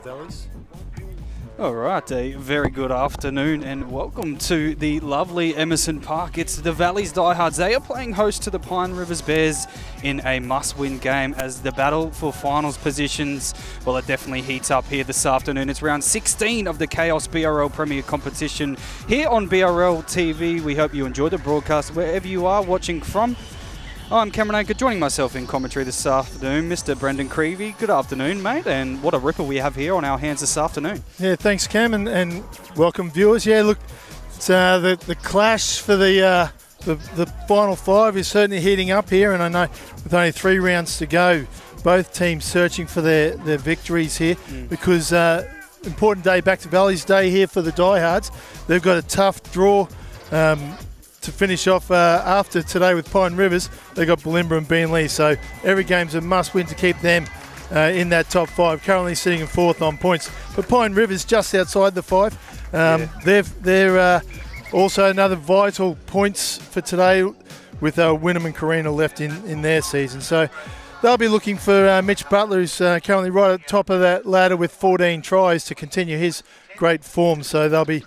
Valleys. All right, a very good afternoon and welcome to the lovely Emerson Park. It's the Valleys Diehards. They are playing host to the Pine Rivers Bears in a must-win game as the battle for finals positions, well, it definitely heats up here this afternoon. It's round 16 of the CAOS BRL Premier Competition here on BRL TV. We hope you enjoy the broadcast wherever you are watching from. I'm Cameron Anker, joining myself in commentary this afternoon, Mr. Brendan Creevy. Good afternoon, mate, and what a ripper we have here on our hands this afternoon. Yeah, thanks, Cam, and welcome, viewers. Yeah, look, it's, the clash for the final five is certainly heating up here, and I know with only 3 rounds to go, both teams searching for their victories here because important day, back to Valleys Day here for the Diehards. They've got a tough draw to finish off after today with Pine Rivers. They got Bulimba and Beenleigh, so every game's a must-win to keep them in that top 5. Currently sitting in 4th on points, but Pine Rivers just outside the 5. They're also another vital points for today with Wynnum and Carina left in their season. So they'll be looking for Mitch Butler, who's currently right at the top of that ladder with 14 tries to continue his great form. So they'll be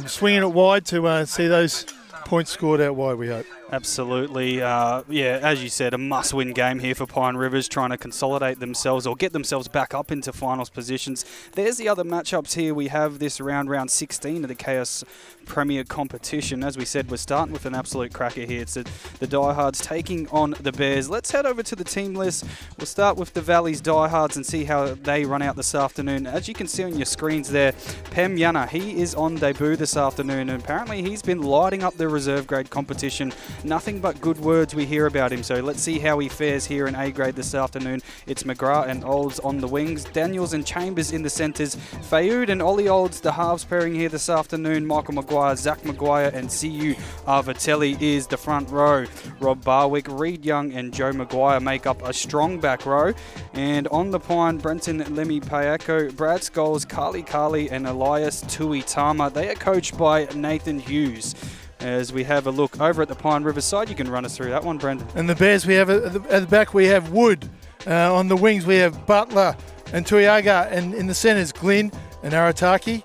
swinging it wide to see those points scored out wide, we hope. Absolutely. Yeah, as you said, a must-win game here for Pine Rivers, trying to consolidate themselves or get themselves back up into finals positions. There's the other matchups here. We have this round 16 of the CAOS Premier Competition. As we said, we're starting with an absolute cracker here. It's the Diehards taking on the Bears. Let's head over to the team list. We'll start with the Valleys Diehards and see how they run out this afternoon. As you can see on your screens there, Pem Yana, he is on debut this afternoon, and apparently he's been lighting up the reserve grade competition. Nothing but good words we hear about him, so let's see how he fares here in A grade this afternoon. It's McGrath and Olds on the wings, Daniels and Chambers in the centres, Fayoud and Ollie Olds, the halves pairing here this afternoon. Michael Maguire, Zach Maguire and CU Arvatelli is the front row. Rob Barwick, Reed Young and Joe Maguire make up a strong back row. And on the Pine, Brenton Lemmy Payako, Brad Scholes, Carly and Elias Tuitama. They are coached by Nathan Hughes. As we have a look over at the Pine River side, you can run us through that one, Brendan. And the Bears, we have at the back, we have Wood. On the wings, we have Butler and Tuiaga, and in the centres, Glynn and Arataki.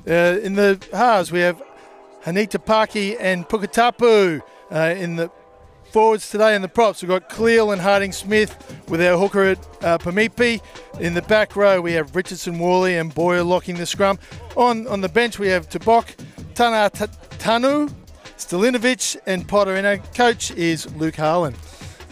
In the halves, we have Hanita Paki and Pukatapu. In the forwards today, in the props, we've got Cleel and Harding Smith with our hooker at Pamipi. In the back row, we have Richardson, Worley and Boyer locking the scrum. On the bench, we have Tabok, Tanu, Stalinovic and Potter, and our coach is Luke Harlan.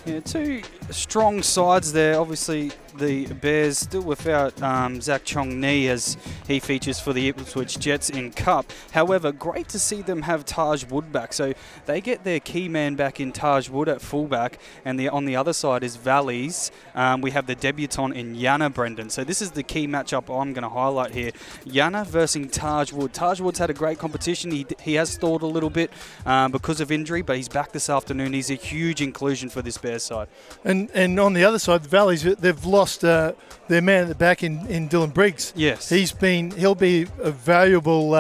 Yeah, 2 strong sides there. Obviously, the Bears still without Zach Chong Ni as he features for the Ipswich Jets in Cup. However, great to see them have Taj Wood back. So they get their key man back in Taj Wood at fullback, and on the other side is Valleys. We have the debutant in Yana, Brendan. So this is the key matchup I'm going to highlight here. Yana versus Taj Wood. Taj Wood's had a great competition. He has stalled a little bit because of injury, but he's back this afternoon. He's a huge inclusion for this Bears side. And on the other side, the Valleys, they've lost their man at the back in Dylan Briggs. Yes. He'll be a valuable,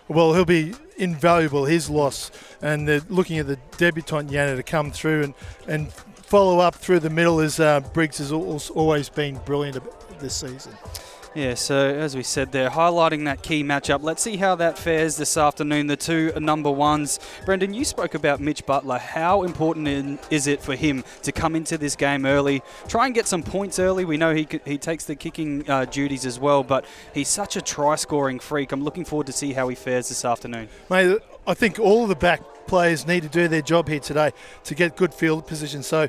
he'll be invaluable, his loss. And they're looking at the debutant Yana to come through and follow up through the middle, as Briggs has always been brilliant this season. Yeah, so as we said there, highlighting that key matchup. Let's see how that fares this afternoon, the 2 number 1s. Brendan, you spoke about Mitch Butler. How important is it for him to come into this game early, try and get some points early? We know he takes the kicking duties as well, but he's such a try-scoring freak. I'm looking forward to see how he fares this afternoon. Mate, I think all of the back players need to do their job here today to get good field position. So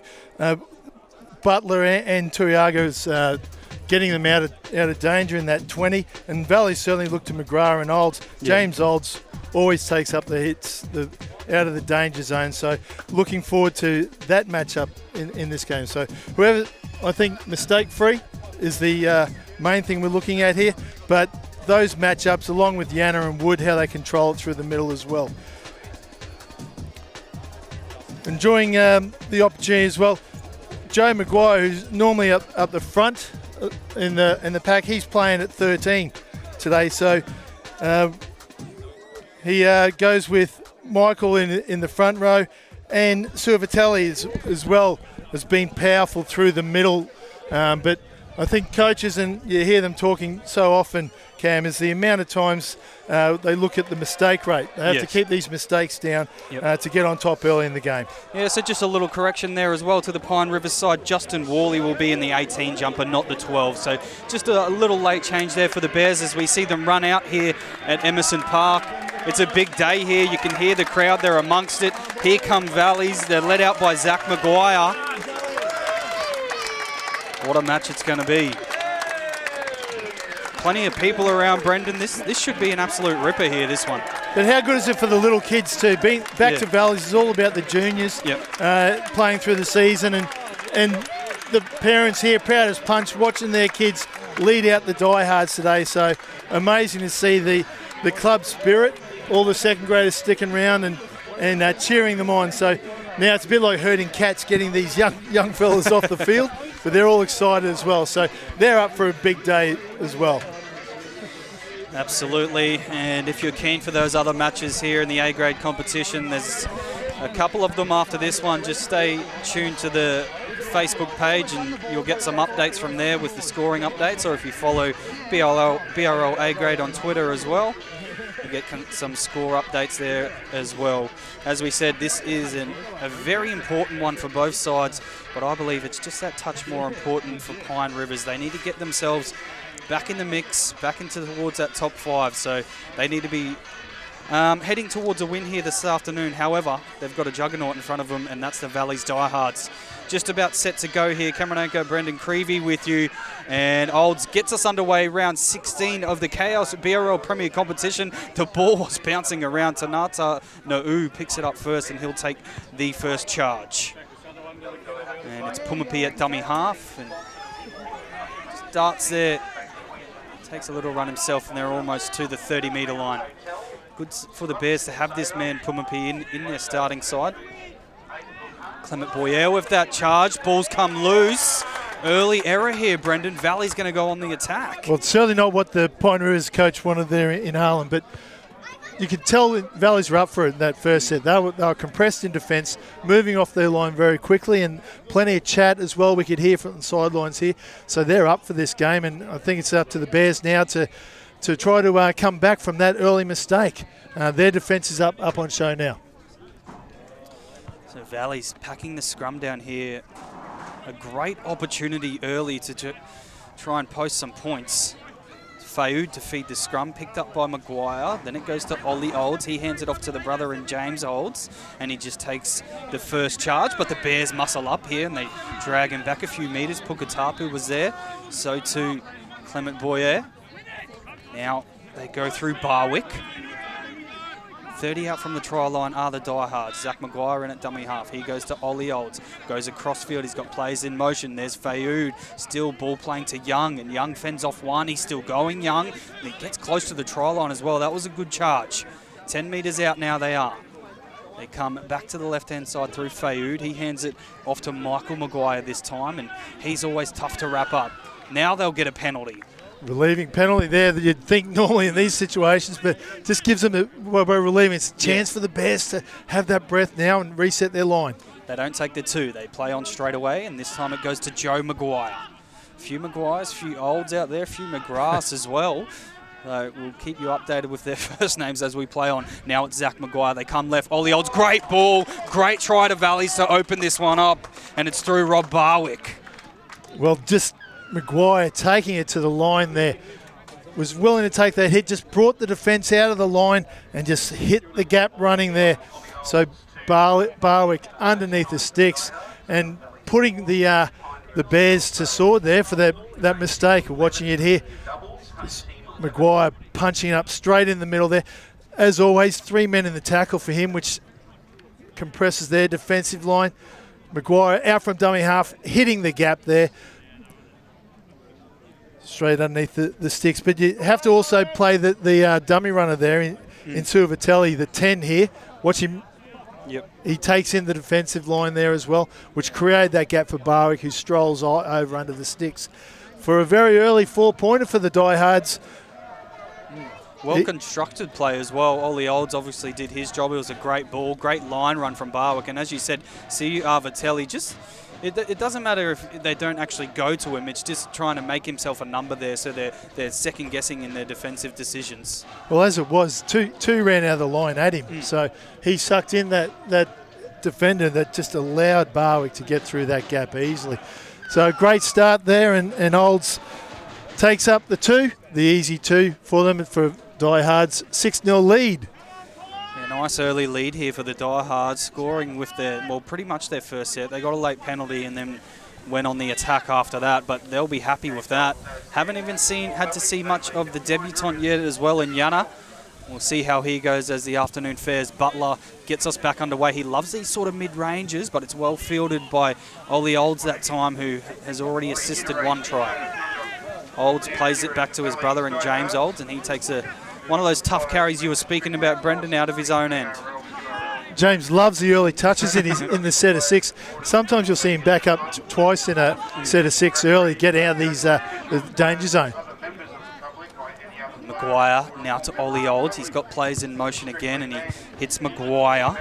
Butler and Turiago's getting them out of danger in that 20, and Valley certainly look to McGrath and Olds. James Olds always takes up the hits out of the danger zone, so looking forward to that matchup in this game. So whoever, I think mistake-free is the main thing we're looking at here, but those matchups along with Yana and Wood, how they control it through the middle as well. Enjoying the opportunity as well. Joe Maguire, who's normally up the front in the pack, he's playing at 13 today, so he goes with Michael in the front row, and Suavatelli as well has been powerful through the middle, but I think coaches, and you hear them talking so often, Cam, is the amount of times they look at the mistake rate. They have to keep these mistakes down to get on top early in the game. Yeah, so just a little correction there as well to the Pine Rivers side. Justin Worley will be in the 18 jumper, not the 12. So just a little late change there for the Bears as we see them run out here at Emerson Park. It's a big day here. You can hear the crowd. They're amongst it. Here come Valleys. They're led out by Zach Maguire. What a match it's going to be. Plenty of people around, Brendan. This should be an absolute ripper here, this one. But how good is it for the little kids too? Being back to Valleys is all about the juniors playing through the season, and the parents here, proud as punch, watching their kids lead out the Diehards today. So amazing to see the club spirit, all the second graders sticking around and cheering them on. So now it's a bit like herding cats, getting these young fellas off the field, but they're all excited as well. So they're up for a big day as well. Absolutely, and if you're keen for those other matches here in the A-grade competition, there's a couple of them after this one. Just stay tuned to the Facebook page and you'll get some updates from there with the scoring updates, or if you follow BRL A-grade on Twitter as well, you get some score updates there as well. As we said, this is a very important one for both sides, but I believe it's just that touch more important for Pine Rivers. They need to get themselves back in the mix, back into towards that top 5, so they need to be heading towards a win here this afternoon. However, they've got a juggernaut in front of them, and that's the Valleys Diehards. Just about set to go here. Cameron anchor Brendan Creevy with you, and Olds gets us underway. Round 16 of the CAOS BRL Premier Competition. The ball was bouncing around. Tanata Na'u picks it up first, and he'll take the first charge. And it's Pumapi at dummy half, and starts there. Takes a little run himself, and they're almost to the 30-metre line. Good for the Bears to have this man Pumapi in their starting side. Clement Boyer with that charge. Ball's come loose. Early error here, Brendan. Valley's going to go on the attack. Well, it's certainly not what the Pine Rivers coach wanted there in Harlem, but you could tell that Valleys were up for it in that first set. They were compressed in defence, moving off their line very quickly, and plenty of chat as well we could hear from the sidelines here. So they're up for this game, and I think it's up to the Bears now to try to come back from that early mistake. Their defence is up on show now. So Valley's packing the scrum down here. A great opportunity early to try and post some points. Fayoud to feed the scrum, picked up by Maguire. Then it goes to Ollie Olds. He hands it off to the brother and James Olds, and he just takes the first charge. But the Bears muscle up here, and they drag him back a few metres. Pukatapu was there, so too Clement Boyer. Now they go through Barwick. 30 out from the try line are the Diehards. Zach Maguire in at dummy half. He goes to Ollie Olds. Goes across field. He's got players in motion. There's Fayoud. Still ball playing to Young. And Young fends off one. He's still going, Young. And he gets close to the try line as well. That was a good charge. 10 metres out now they are. They come back to the left-hand side through Fayoud. He hands it off to Michael Maguire this time. And he's always tough to wrap up. Now they'll get a penalty. Relieving penalty there that you'd think normally in these situations, but just gives them by relieving. It's a chance for the Bears to have that breath now and reset their line. They don't take the two. They play on straight away, and this time it goes to Joe Maguire. A few Maguires, a few Olds out there, a few McGraths as well. So we'll keep you updated with their first names as we play on. Now it's Zach Maguire. They come left. Ollie Olds, great ball. Great try to Valleys to open this one up, and it's through Rob Barwick. Well, just Maguire taking it to the line there, was willing to take that hit, just brought the defence out of the line and just hit the gap running there. So Barwick underneath the sticks and putting the Bears to sword there for that mistake. Watching it here, Maguire punching up straight in the middle there. As always, 3 men in the tackle for him, which compresses their defensive line. Maguire out from dummy half, hitting the gap there. Straight underneath the sticks, but you have to also play the dummy runner there in Suavatelli, the 10 here. Watch him. Yep. He takes in the defensive line there as well, which created that gap for Barwick, who strolls over under the sticks for a very early 4-pointer for the Diehards. Well-constructed play as well. Ollie Olds obviously did his job. It was a great ball, great line run from Barwick. And as you said, CU Arvatelli just It doesn't matter if they don't actually go to him. It's just trying to make himself a number there, so they're second guessing in their defensive decisions. Well, as it was, two ran out of the line at him, so he sucked in that defender that just allowed Barwick to get through that gap easily. So great start there, and Olds takes up the easy 2 for them for Diehards. 6-0 lead. Nice early lead here for the Diehards, scoring with pretty much their first set. They got a late penalty and then went on the attack after that, but they'll be happy with that. Haven't even had to see much of the debutant yet as well in Yana. We'll see how he goes as the afternoon fares. Butler gets us back underway. He loves these sort of mid-ranges, but it's well fielded by Ollie Olds that time, who has already assisted 1 try. Olds plays it back to his brother and James Olds, and he takes one of those tough carries you were speaking about, Brendan, out of his own end. James loves the early touches in the set of 6. Sometimes you'll see him back up twice in a set of 6 early, get out of the danger zone. Maguire now to Ollie Olds. He's got plays in motion again, and he hits Maguire.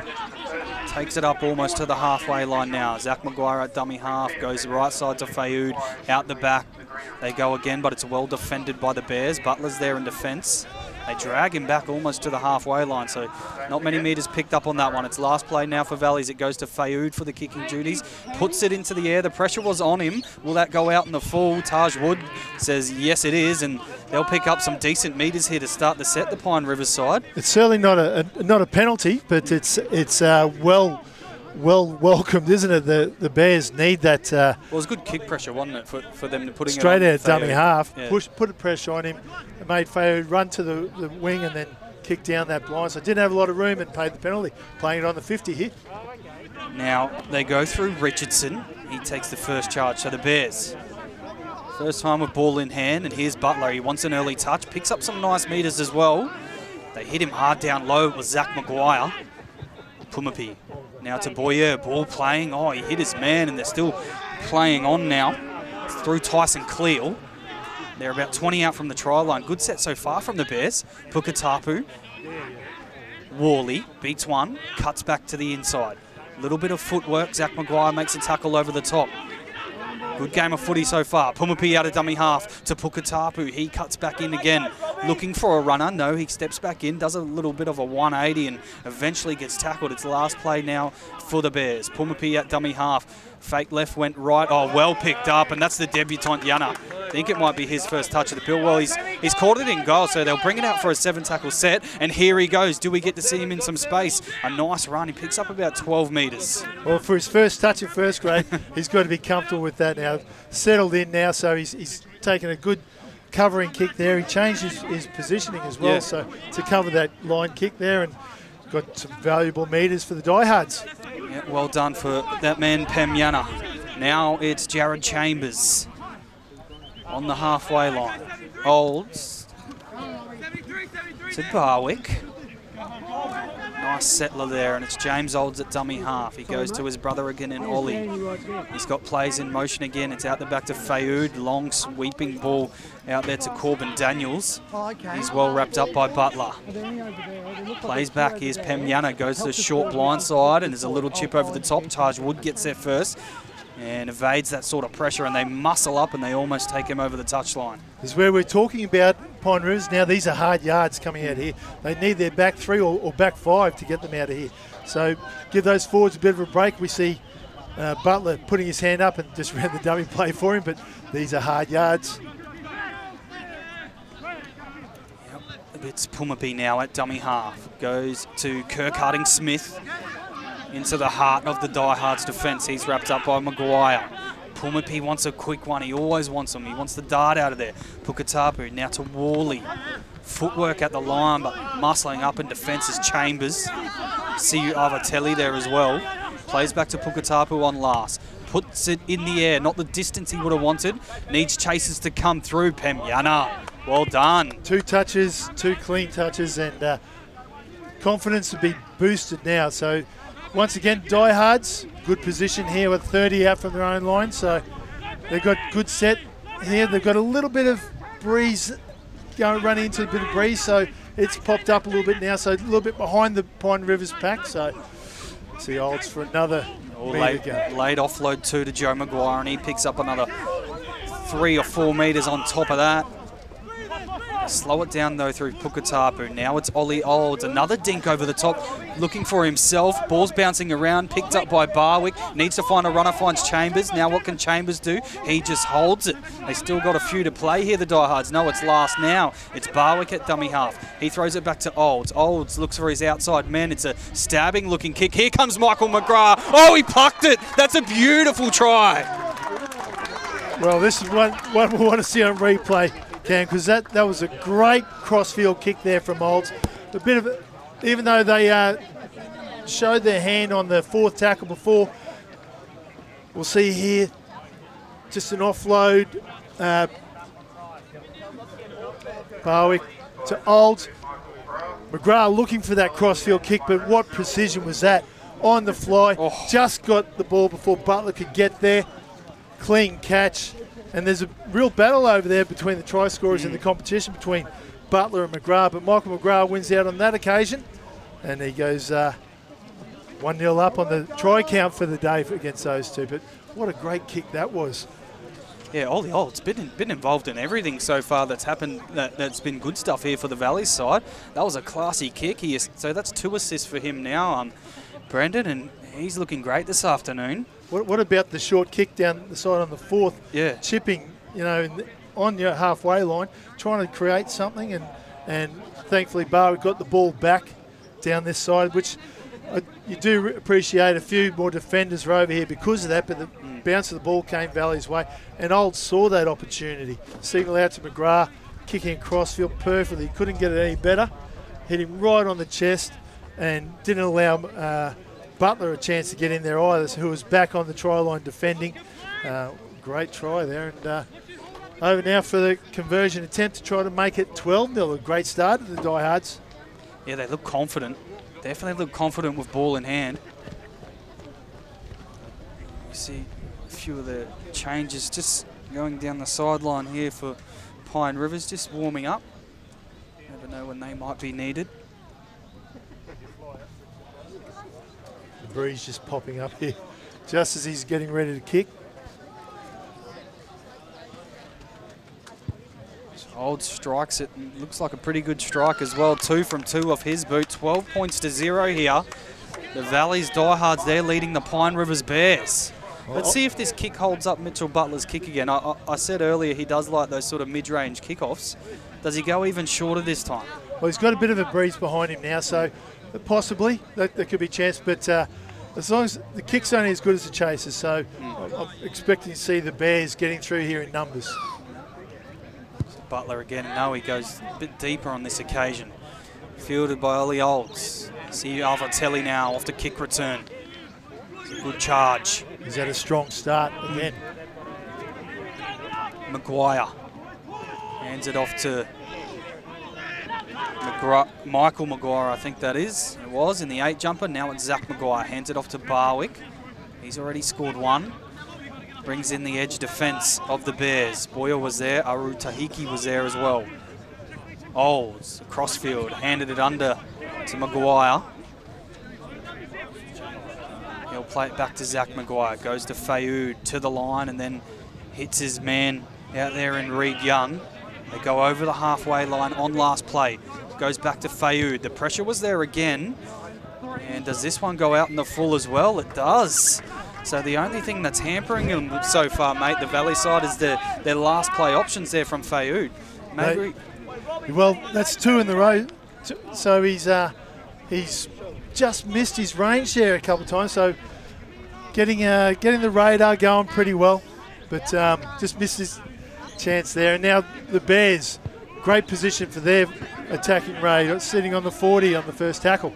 Takes it up almost to the halfway line now. Zach Maguire at dummy half, goes right side to Fayoud, out the back. They go again, but it's well defended by the Bears. Butler's there in defence. They drag him back almost to the halfway line, so not many metres picked up on that one. It's last play now for Valleys. It goes to Fayoud for the kicking duties. Puts it into the air. The pressure was on him. Will that go out in the full? Taj Wood says yes it is, and they'll pick up some decent metres here to start the set, the Pine Rivers side. It's certainly not a penalty, but it's well welcomed, isn't it? The Bears need that. Well, it was good kick pressure, wasn't it, for them to put it straight out dummy half. Yeah. Put a pressure on him. It made Fayoud run to the wing and then kick down that blind. So didn't have a lot of room and paid the penalty, playing it on the 50 here. Now they go through Richardson. He takes the first charge. So the Bears, first time with ball in hand, and here's Butler. He wants an early touch, picks up some nice metres as well. They hit him hard down low. It was Zach Maguire. Pumapi now to Boyer, ball playing. Oh, he hit his man, and they're still playing on now. It's through Tyson Cleal. They're about 20 out from the try line. Good set so far from the Bears. Pukatapu. Worley beats one, cuts back to the inside. Little bit of footwork. Zach Maguire makes a tackle over the top. Good game of footy so far. Pumapi out of dummy half to Pukatapu. He cuts back in again, looking for a runner. No, he steps back in, does a little bit of a 180 and eventually gets tackled. It's last play now for the Bears. Pumapi at dummy half. Fake left went right. Oh, well picked up, and that's the debutant Yana. I think it might be his first touch of the bill. Well, he's caught it in goal, so they'll bring it out for a 7-tackle set, and here he goes. Do we get to see him in some space? A nice run. He picks up about 12 metres. Well, for his first touch in first grade, he's got to be comfortable with that now. Settled in now, so he's taken a good covering kick there. He changed his positioning as well, so to cover that line kick there, and got some valuable metres for the Diehards. Yeah, well done for that man, Pem Yana. Now it's Jared Chambers on the halfway line. Olds to Barwick. Nice settler there, and it's James Olds at dummy half. He goes to his brother again in Ollie. He's got plays in motion again. It's out the back to Fayoud. Long sweeping ball out there to Corbin Daniels. He's well wrapped up by Butler. Plays back. Here's Pem Yana. Goes to the short blind side, and there's a little chip over the top. Taj Wood gets there first and evades that sort of pressure, and they muscle up and they almost take him over the touchline. This is where we're talking about Pine Rivers. Now these are hard yards coming out here. They need their back 3 or back 5 to get them out of here. So give those forwards a bit of a break. We see Butler putting his hand up and just ran the dummy play for him, but these are hard yards. Yep. It's Pumapi now at dummy half. Goes to Kirk Harding-Smith. Into the heart of the Diehards defence. He's wrapped up by Maguire. Pumapi wants a quick one. He always wants them. He wants the dart out of there. Pukatapu now to Worley. Footwork at the line, but muscling up in defence is Chambers. See Avatelli there as well. Plays back to Pukatapu on last. Puts it in the air. Not the distance he would have wanted. Needs chasers to come through. Pem Yana. Well done. 2 touches, 2 clean touches, and confidence to be boosted now. So once again, Diehards, good position here with 30 out from their own line. So they've got good set here. They've got a little bit of breeze running into a bit of breeze. So it's popped up a little bit now. So a little bit behind the Pine Rivers pack. So see Olds for another Late offload too to Joe Maguire, and he picks up another 3 or 4 metres on top of that. Slow it down though through Pukatapu. Now it's Ollie Olds. Another dink over the top, looking for himself. Ball's bouncing around, picked up by Barwick. Needs to find a runner, finds Chambers. Now what can Chambers do? He just holds it. They still got a few to play here, the Diehards. No, it's last now. It's Barwick at dummy half. He throws it back to Olds. Olds looks for his outside man. It's a stabbing looking kick. Here comes Michael McGrath. Oh, he plucked it. That's a beautiful try. Well, this is one we want to see on replay, Cam, because that was a great crossfield kick there from Olds. A bit of, even though they showed their hand on the 4th tackle before, we'll see here just an offload. Barwick to Olds. McGrath looking for that crossfield kick, but what precision was that on the fly? Oh. Just got the ball before Butler could get there. Clean catch. And there's a real battle over there between the try scorers in the competition between Butler and McGrath. But Michael McGrath wins out on that occasion. And he goes 1-0 up on the try count for the day against those two. But what a great kick that was. Yeah, Ollie Olds been involved in everything so far that's happened. That's been good stuff here for the Valley's side. That was a classy kick. So that's 2 assists for him now, Brendan, and he's looking great this afternoon. What about the short kick down the side on the 4th? Yeah. Chipping, on your halfway line, trying to create something, and thankfully Barwick got the ball back down this side, which you do appreciate. A few more defenders were over here because of that, but the bounce of the ball came Valley's way, and Olds saw that opportunity. Signal out to McGrath, kicking crossfield perfectly. Couldn't get it any better. Hit him right on the chest and didn't allow Butler a chance to get in there either, who was back on the try line defending. Great try there. And over now for the conversion attempt to try to make it 12-0. A great start to the Diehards. Yeah, they look confident. Definitely look confident with ball in hand. You see a few of the changes just going down the sideline here for Pine Rivers, just warming up. Never know when they might be needed. The breeze just popping up here just as he's getting ready to kick. Olds strikes it. Looks like a pretty good strike as well. 2 from 2 off his boot. 12 points to 0 here. The Valley's Diehards, they're leading the Pine Rivers Bears. Let's see if this kick holds up Mitchell Butler's kick again. I said earlier he does like those sort of mid-range kickoffs. Does he go even shorter this time? Well, he's got a bit of a breeze behind him now, so possibly there could be a chance. But as long as the kick's only as good as the chasers, so I'm expecting to see the Bears getting through here in numbers. Butler again. No, he goes a bit deeper on this occasion. Fielded by Ollie Olds. See Alvatelli now off the kick return. It's a good charge. He's had a strong start again. Maguire hands it off to Michael Maguire, I think that is. It was in the 8 jumper. Now it's Zach Maguire. Hands it off to Barwick. He's already scored 1. Brings in the edge defence of the Bears. Boyer was there. Aru Tahiki was there as well. Olds, crossfield, handed it under to Maguire. He'll play it back to Zach Maguire. Goes to Fayoud to the line and then hits his man out there in Reed Young. They go over the halfway line on last play. Goes back to Fayoud. The pressure was there again. And does this one go out in the full as well? It does. So the only thing that's hampering them so far, mate, the Valley side, is their last play options there from Fayoud. Maybe. Well, that's 2 in the row. So he's just missed his range there a couple of times. So getting the radar going pretty well, but just missed his chance there. And now the Bears, great position for their attacking raid, sitting on the 40 on the first tackle.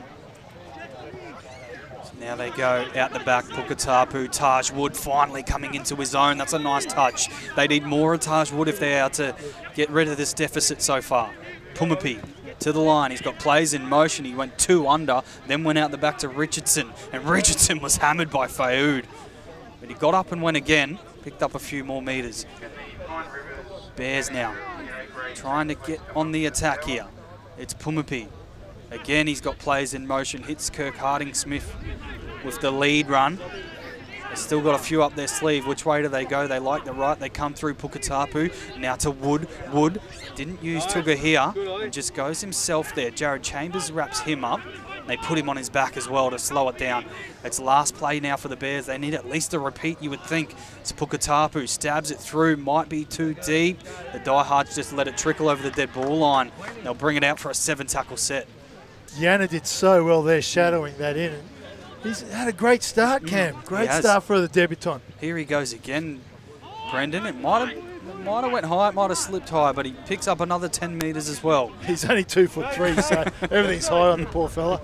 Now they go out the back, Pukatapu, Taj Wood finally coming into his own. That's a nice touch. They need more of Taj Wood if they are to get rid of this deficit so far. Pumapi to the line. He's got plays in motion. He went 2 under, then went out the back to Richardson. And Richardson was hammered by Fayoud. But he got up and went again, picked up a few more metres. Bears now trying to get on the attack here. It's Pumapi. Again, he's got plays in motion. Hits Kirk Harding-Smith with the lead run. They've still got a few up their sleeve. Which way do they go? They like the right. They come through Pukatapu. Now to Wood. Wood didn't use Tuga here. And just goes himself there. Jared Chambers wraps him up. They put him on his back as well to slow it down. It's last play now for the Bears. They need at least a repeat, you would think. It's Pukatapu. Stabs it through. Might be too deep. The Diehards just let it trickle over the dead ball line. They'll bring it out for a 7-tackle set. Yana did so well there shadowing that in. He's had a great start, Cam. Great start for the debutant. Here he goes again, Brendan. It might have went high, it might have slipped high, but he picks up another 10 metres as well. He's only 2'3", so everything's high on the poor fella.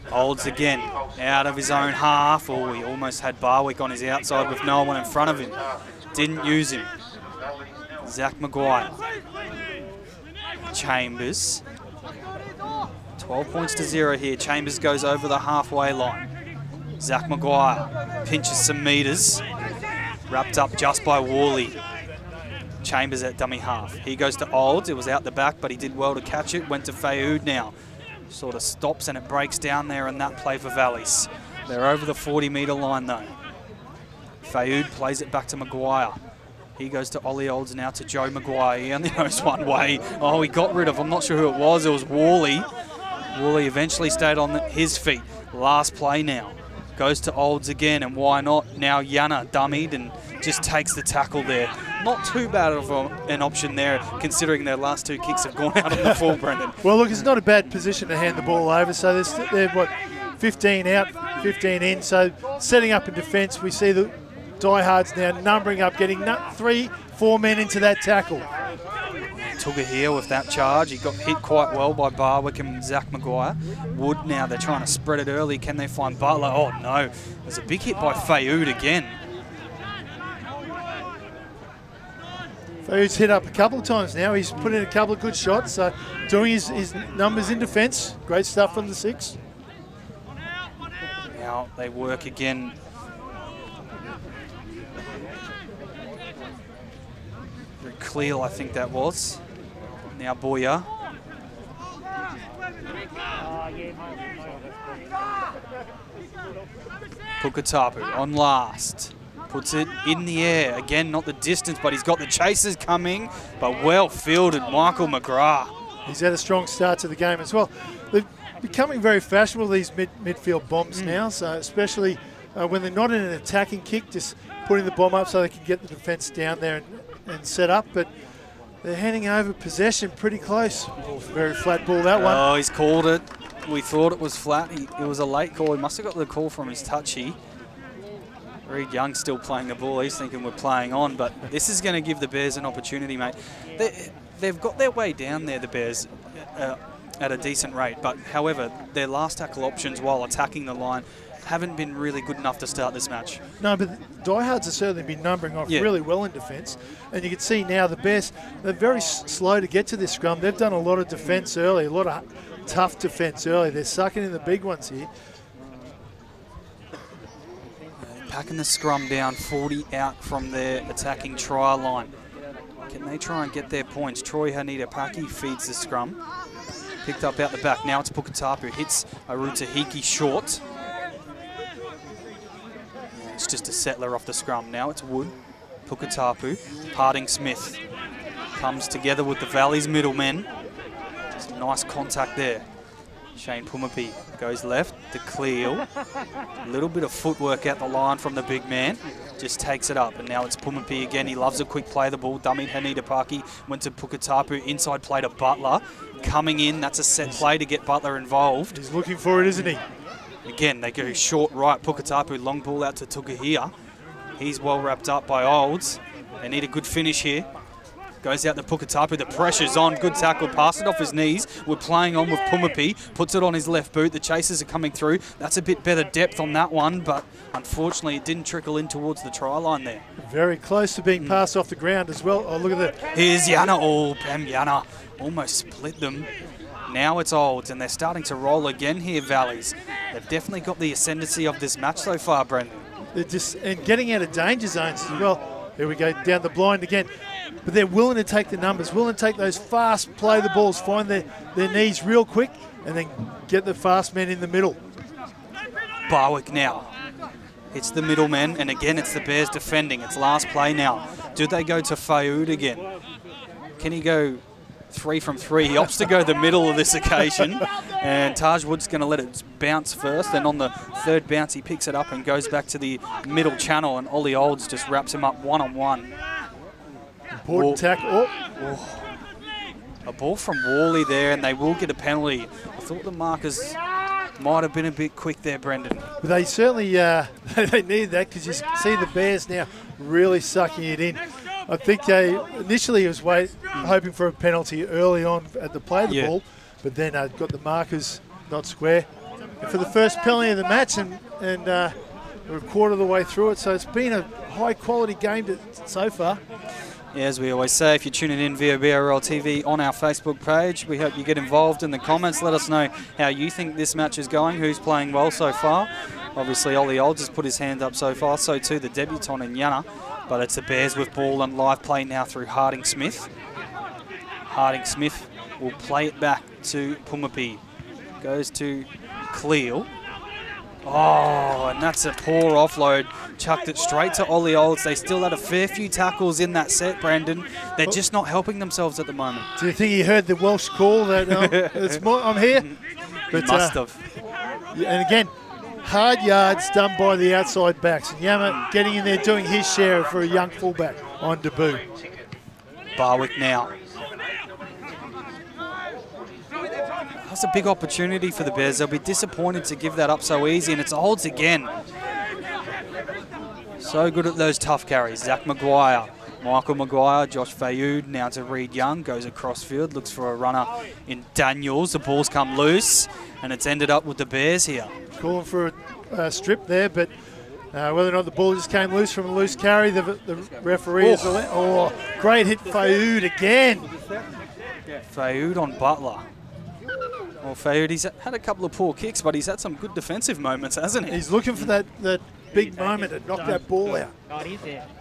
Olds again, out of his own half. Oh, he almost had Barwick on his outside with no one in front of him. Didn't use him. Zach Maguire. Chambers. 12 points to 0 here. Chambers goes over the halfway line. Zach Maguire pinches some metres. Wrapped up just by Worley. Chambers at dummy half. He goes to Olds. It was out the back, but he did well to catch it. Went to Fayoud now. Sort of stops and it breaks down there in that play for Valleys. They're over the 40-metre line though. Fayoud plays it back to Maguire. He goes to Ollie Olds now to Joe Maguire. He only knows one way. Oh, he got rid of, I'm not sure who it was. It was Worley. Worley eventually stayed on his feet. Last play now. Goes to Olds again, and why not? Now Yana dummied and just takes the tackle there. Not too bad of an option there, considering their last 2 kicks have gone out on the full, Brendan. Well, look, it's not a bad position to hand the ball over. So they're what, 15 out, 15 in. So setting up in defence, we see the Diehards now numbering up, getting 3-4 men into that tackle. Took it here with that charge. He got hit quite well by Barwick and Zach Maguire. Wood now, they're trying to spread it early. Can they find Butler? Oh no, there's a big hit by Fayoud again. Fayoud's hit up a couple of times now. He's put in a couple of good shots, so doing his numbers in defence. Great stuff from the 6. Now they work again. Cleal, I think that was. Now Boyer. Pukatapu on last. Puts it in the air. Again, not the distance, but he's got the chasers coming. But well fielded, Michael McGrath. He's had a strong start to the game as well. They're becoming very fashionable, these midfield bombs now, so especially when they're not in an attacking kick, just putting the bomb up so they can get the defence down there and set up. But they're handing over possession pretty close. Oh, very flat ball, that one. Oh, he's called it. We thought it was flat. It was a late call. He must have got the call from his touchy. Reed Young still playing the ball. He's thinking we're playing on, but this is going to give the Bears an opportunity, mate. They've got their way down there, the Bears, at a decent rate. But, however, their last tackle options while attacking the line haven't been really good enough to start this match. No, but Diehards have certainly been numbering off really well in defence. And you can see now the Bears, they're very slow to get to this scrum. They've done a lot of defence early, a lot of tough defence early. They're sucking in the big ones here. Packing the scrum down, 40 out from their attacking try line. Can they try and get their points? Troy Hanita-Paki feeds the scrum. Picked up out the back. Now it's Pukatapu. Hits Arutahiki short. It's just a settler off the scrum. Now it's Wood, Pukatapu, Harding Smith. Comes together with the Valley's middlemen. Just nice contact there. Shane Pumapi goes left to Cleo. A little bit of footwork at the line from the big man. Just takes it up. And now it's Pumapi again. He loves a quick play. The ball dummied Hanita-Paki. Went to Pukatapu. Inside play to Butler. Coming in. That's a set play to get Butler involved. He's looking for it, isn't he? Again, they go short right. Pukatapu, long ball out to Tukahia. He's well wrapped up by Olds. They need a good finish here. Goes out to Pukatapu, the pressure's on, good tackle, pass it off his knees. We're playing on with Pumapi, puts it on his left boot, the chasers are coming through. That's a bit better depth on that one, but unfortunately it didn't trickle in towards the try line there. Very close to being passed off the ground as well. Oh, look at that. Here's Yana, oh, Bam Yana, almost split them. Now it's Olds, and they're starting to roll again here, Valleys. They've definitely got the ascendancy of this match so far, Brendan. They're just, and getting out of danger zones as well. Here we go, down the blind again. But they're willing to take the numbers, willing to take those fast, play the balls, find their knees real quick, and then get the fast men in the middle. Barwick now. Hits the middleman, and again it's the Bears defending. It's last play now. Do they go to Fayoud again? Can he go 3 from 3? He opts to go the middle of this occasion, and Taj Wood's going to let it bounce first. Then on the third bounce, he picks it up and goes back to the middle channel, and Ollie Olds just wraps him up one-on-one. Important tackle. A ball from Worley there, and they will get a penalty. I thought the markers might have been a bit quick there, Brendan. But they certainly they need that, because you see the Bears now really sucking it in. I think they initially was hoping for a penalty early on at the play of the ball, but then got the markers not square. And for the first penalty of the match, and we're a quarter of the way through it, so it's been a high-quality game so far. Yeah, as we always say, if you're tuning in via BRL TV on our Facebook page, we hope you get involved in the comments. Let us know how you think this match is going, who's playing well so far. Obviously, Ollie Olds has put his hand up so far, so too the debutant in Yana. But it's the Bears with ball and live play now through Harding Smith. Harding Smith will play it back to Pumapi. Goes to Cleo. Oh, and that's a poor offload. Chucked it straight to Ollie Olds. They still had a fair few tackles in that set, Brandon. They're just not helping themselves at the moment. Do you think he heard the Welsh call that I'm here? But, he must have. And again, hard yards done by the outside backs. And Yama getting in there doing his share for a young fullback on debut. Barwick now. That's a big opportunity for the Bears. They'll be disappointed to give that up so easy, and it's Olds again. So good at those tough carries. Zach Maguire, Michael Maguire, Josh Fayoud, now to Reed Young, goes across field, looks for a runner in Daniels. The ball's come loose, and it's ended up with the Bears here. Calling for a strip there, but whether or not the ball just came loose from a loose carry, the referee is... Oh, great hit, Fayoud again. Fayoud on Butler. Well, Fayoud, he's had a couple of poor kicks, but he's had some good defensive moments, hasn't he? He's looking for that big moment to knock that ball out.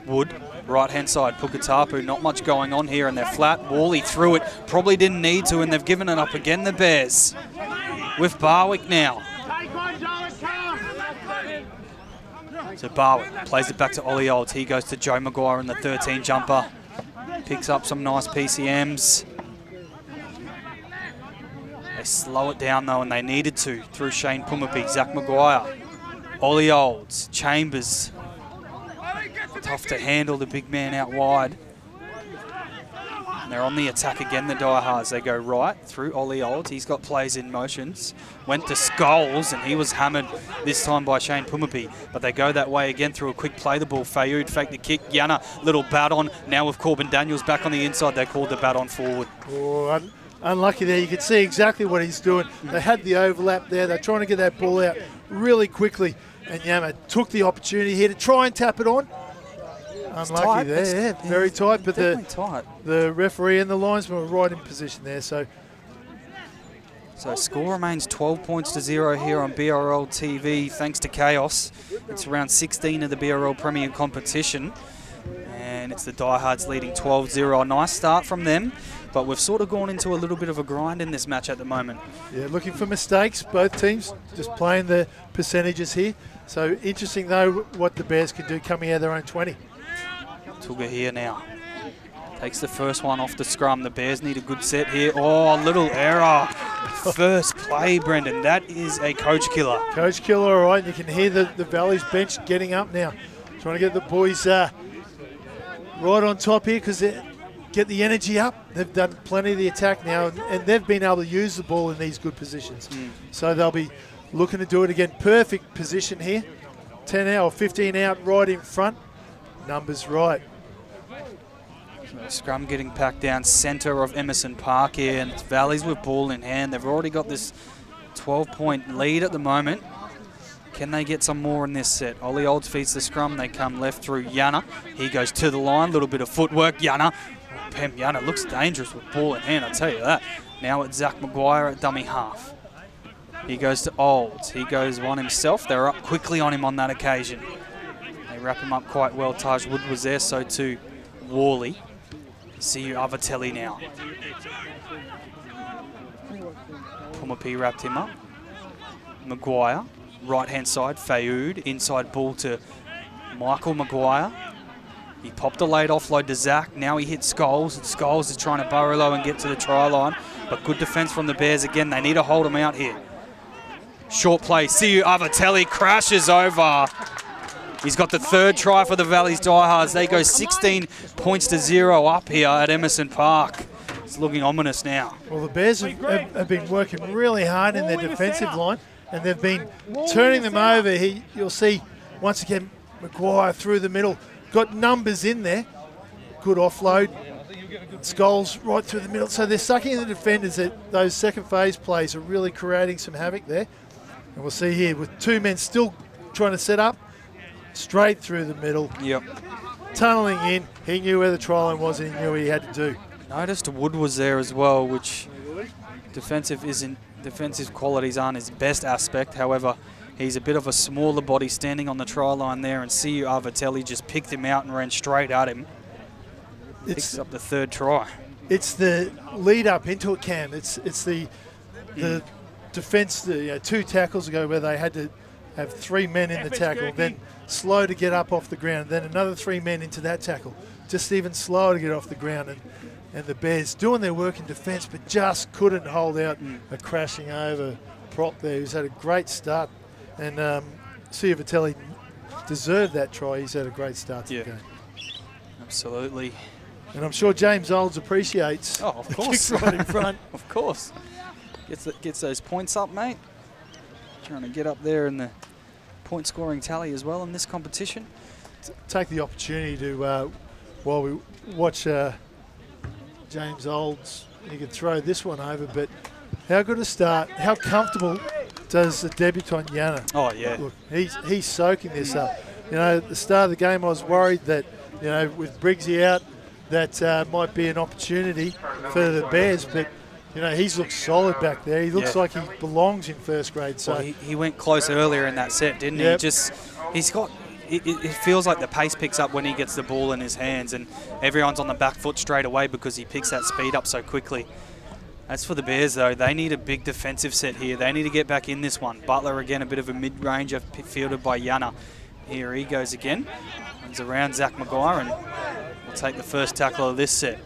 Wood, right-hand side, Pukatapu, not much going on here, and they're flat. Worley threw it, probably didn't need to, and they've given it up again, the Bears. With Barwick now. So Barwick plays it back to Ollie Olds. He goes to Joe Maguire in the 13 jumper. Picks up some nice PCMs. They slow it down though, and they needed to through Shane Pumapi, Zach Maguire, Ollie Olds, Chambers. Tough to handle the big man out wide. And they're on the attack again, the Diehards. They go right through Ollie Olds. He's got plays in motions. Went to Scholes, and he was hammered this time by Shane Pumapi. But they go that way again through a quick play the ball. Fayoud faked the kick. Yana, little bat on. Now with Corbin Daniels back on the inside, they called the bat on forward. Oh, unlucky there. You could see exactly what he's doing. They had the overlap there. They're trying to get that ball out really quickly. And Yama took the opportunity here to try and tap it on. Unlucky there. Yeah, very tight. But the referee and the linesman were right in position there. So score remains 12 points to 0 here on BRL TV thanks to CAOS. It's round 16 of the BRL Premier competition. And it's the Diehards leading 12-0. A nice start from them. But we've sort of gone into a little bit of a grind in this match at the moment. Yeah, looking for mistakes, both teams just playing the percentages here. So interesting, though, what the Bears can do coming out of their own 20. Tugga here now. Takes the first one off the scrum. The Bears need a good set here. Oh, little error. First play, Brendan. That is a coach killer. Coach killer, all right. You can hear the Valley's bench getting up now. Trying to get the boys right on top here because they get the energy up. They've done plenty of the attack now, and they've been able to use the ball in these good positions. So they'll be looking to do it again. Perfect position here. 10 out or 15 out right in front. Numbers right. So scrum getting packed down centre of Emerson Park here, and it's Valleys with ball in hand. They've already got this 12-point lead at the moment. Can they get some more in this set? Ollie Olds feeds the scrum. They come left through Yana. He goes to the line. Little bit of footwork. Yana. Pem Yana looks dangerous with ball in hand, I'll tell you that. Now it's Zach Maguire at dummy half. He goes to Olds. He goes one himself. They're up quickly on him on that occasion. They wrap him up quite well. Taj Wood was there, so too Worley. See you, Avatelli now. Pumapi wrapped him up. Maguire. right-hand side, Fayoud, inside ball to Michael Maguire. He popped a late offload to Zach. Now he hits Scholes. And Scholes is trying to burrow low and get to the try line. But good defence from the Bears again. They need to hold him out here. Short play. Siu Avatelli crashes over. He's got the 3rd try for the Valley's Diehards. They go 16 points to 0 up here at Emerson Park. It's looking ominous now. Well, the Bears have been working really hard in their defensive line, and they've been turning them over. You'll see, once again, Maguire through the middle. Got numbers in there. Good offload. Scholes right through the middle. So they're sucking in the defenders. Those second phase plays are really creating some havoc there. And we'll see here with 2 men still trying to set up. Straight through the middle. Yep. Tunneling in. He knew where the try line was and he knew what he had to do. Noticed Wood was there as well, which defensive qualities aren't his best aspect. However, he's a bit of a smaller body standing on the try line there, and Siu Avatelli just picked him out and ran straight at him. Picks up the 3rd try. It's the lead up into it, Cam. It's the defence, 2 tackles ago where they had to have 3 men in the tackle, then slow to get up off the ground, then another 3 men into that tackle, just even slower to get off the ground. And the Bears doing their work in defence, but just couldn't hold out a crashing over prop there, who's had a great start. And Siu Avatelli deserved that try. He's had a great start to the game. Absolutely. And I'm sure James Olds appreciates of course. the kick right in front. Of course. Gets those points up, mate. Trying to get up there in the point scoring tally as well in this competition. Take the opportunity to, while we watch James Olds, you could throw this one over, but how good a start, how comfortable does the debutant Yana? Oh, yeah. Look, he's soaking this up. At the start of the game I was worried that, with Briggsy out, that might be an opportunity for the Bears, but he's looked solid back there. He looks like he belongs in first grade. So well, he went close earlier in that set, didn't he? He's got. It feels like the pace picks up when he gets the ball in his hands, and everyone's on the back foot straight away because he picks that speed up so quickly. As for the Bears, though, they need a big defensive set here. They need to get back in this one. Butler again, a bit of a mid-ranger fielded by Yana. Here he goes again. Runs around Zach Maguire and will take the first tackle of this set.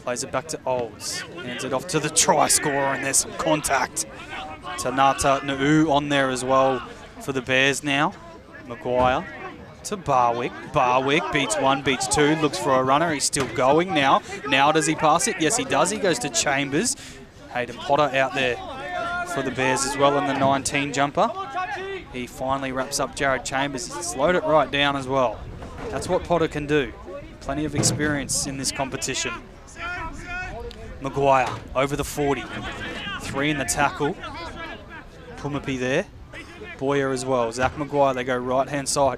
Plays it back to Olds. Hands it off to the try scorer, and there's some contact. Tanata Na'u on there as well for the Bears now. Maguire to Barwick. Barwick beats 1, beats 2, looks for a runner. He's still going now. Now does he pass it? Yes, he does. He goes to Chambers. Hayden Potter out there for the Bears as well in the 19 jumper. He finally wraps up Jared Chambers. He's slowed it right down as well. That's what Potter can do. Plenty of experience in this competition. Maguire over the 40. 3 in the tackle. Pumapi there. Boyer as well. Zach Maguire, they go right-hand side.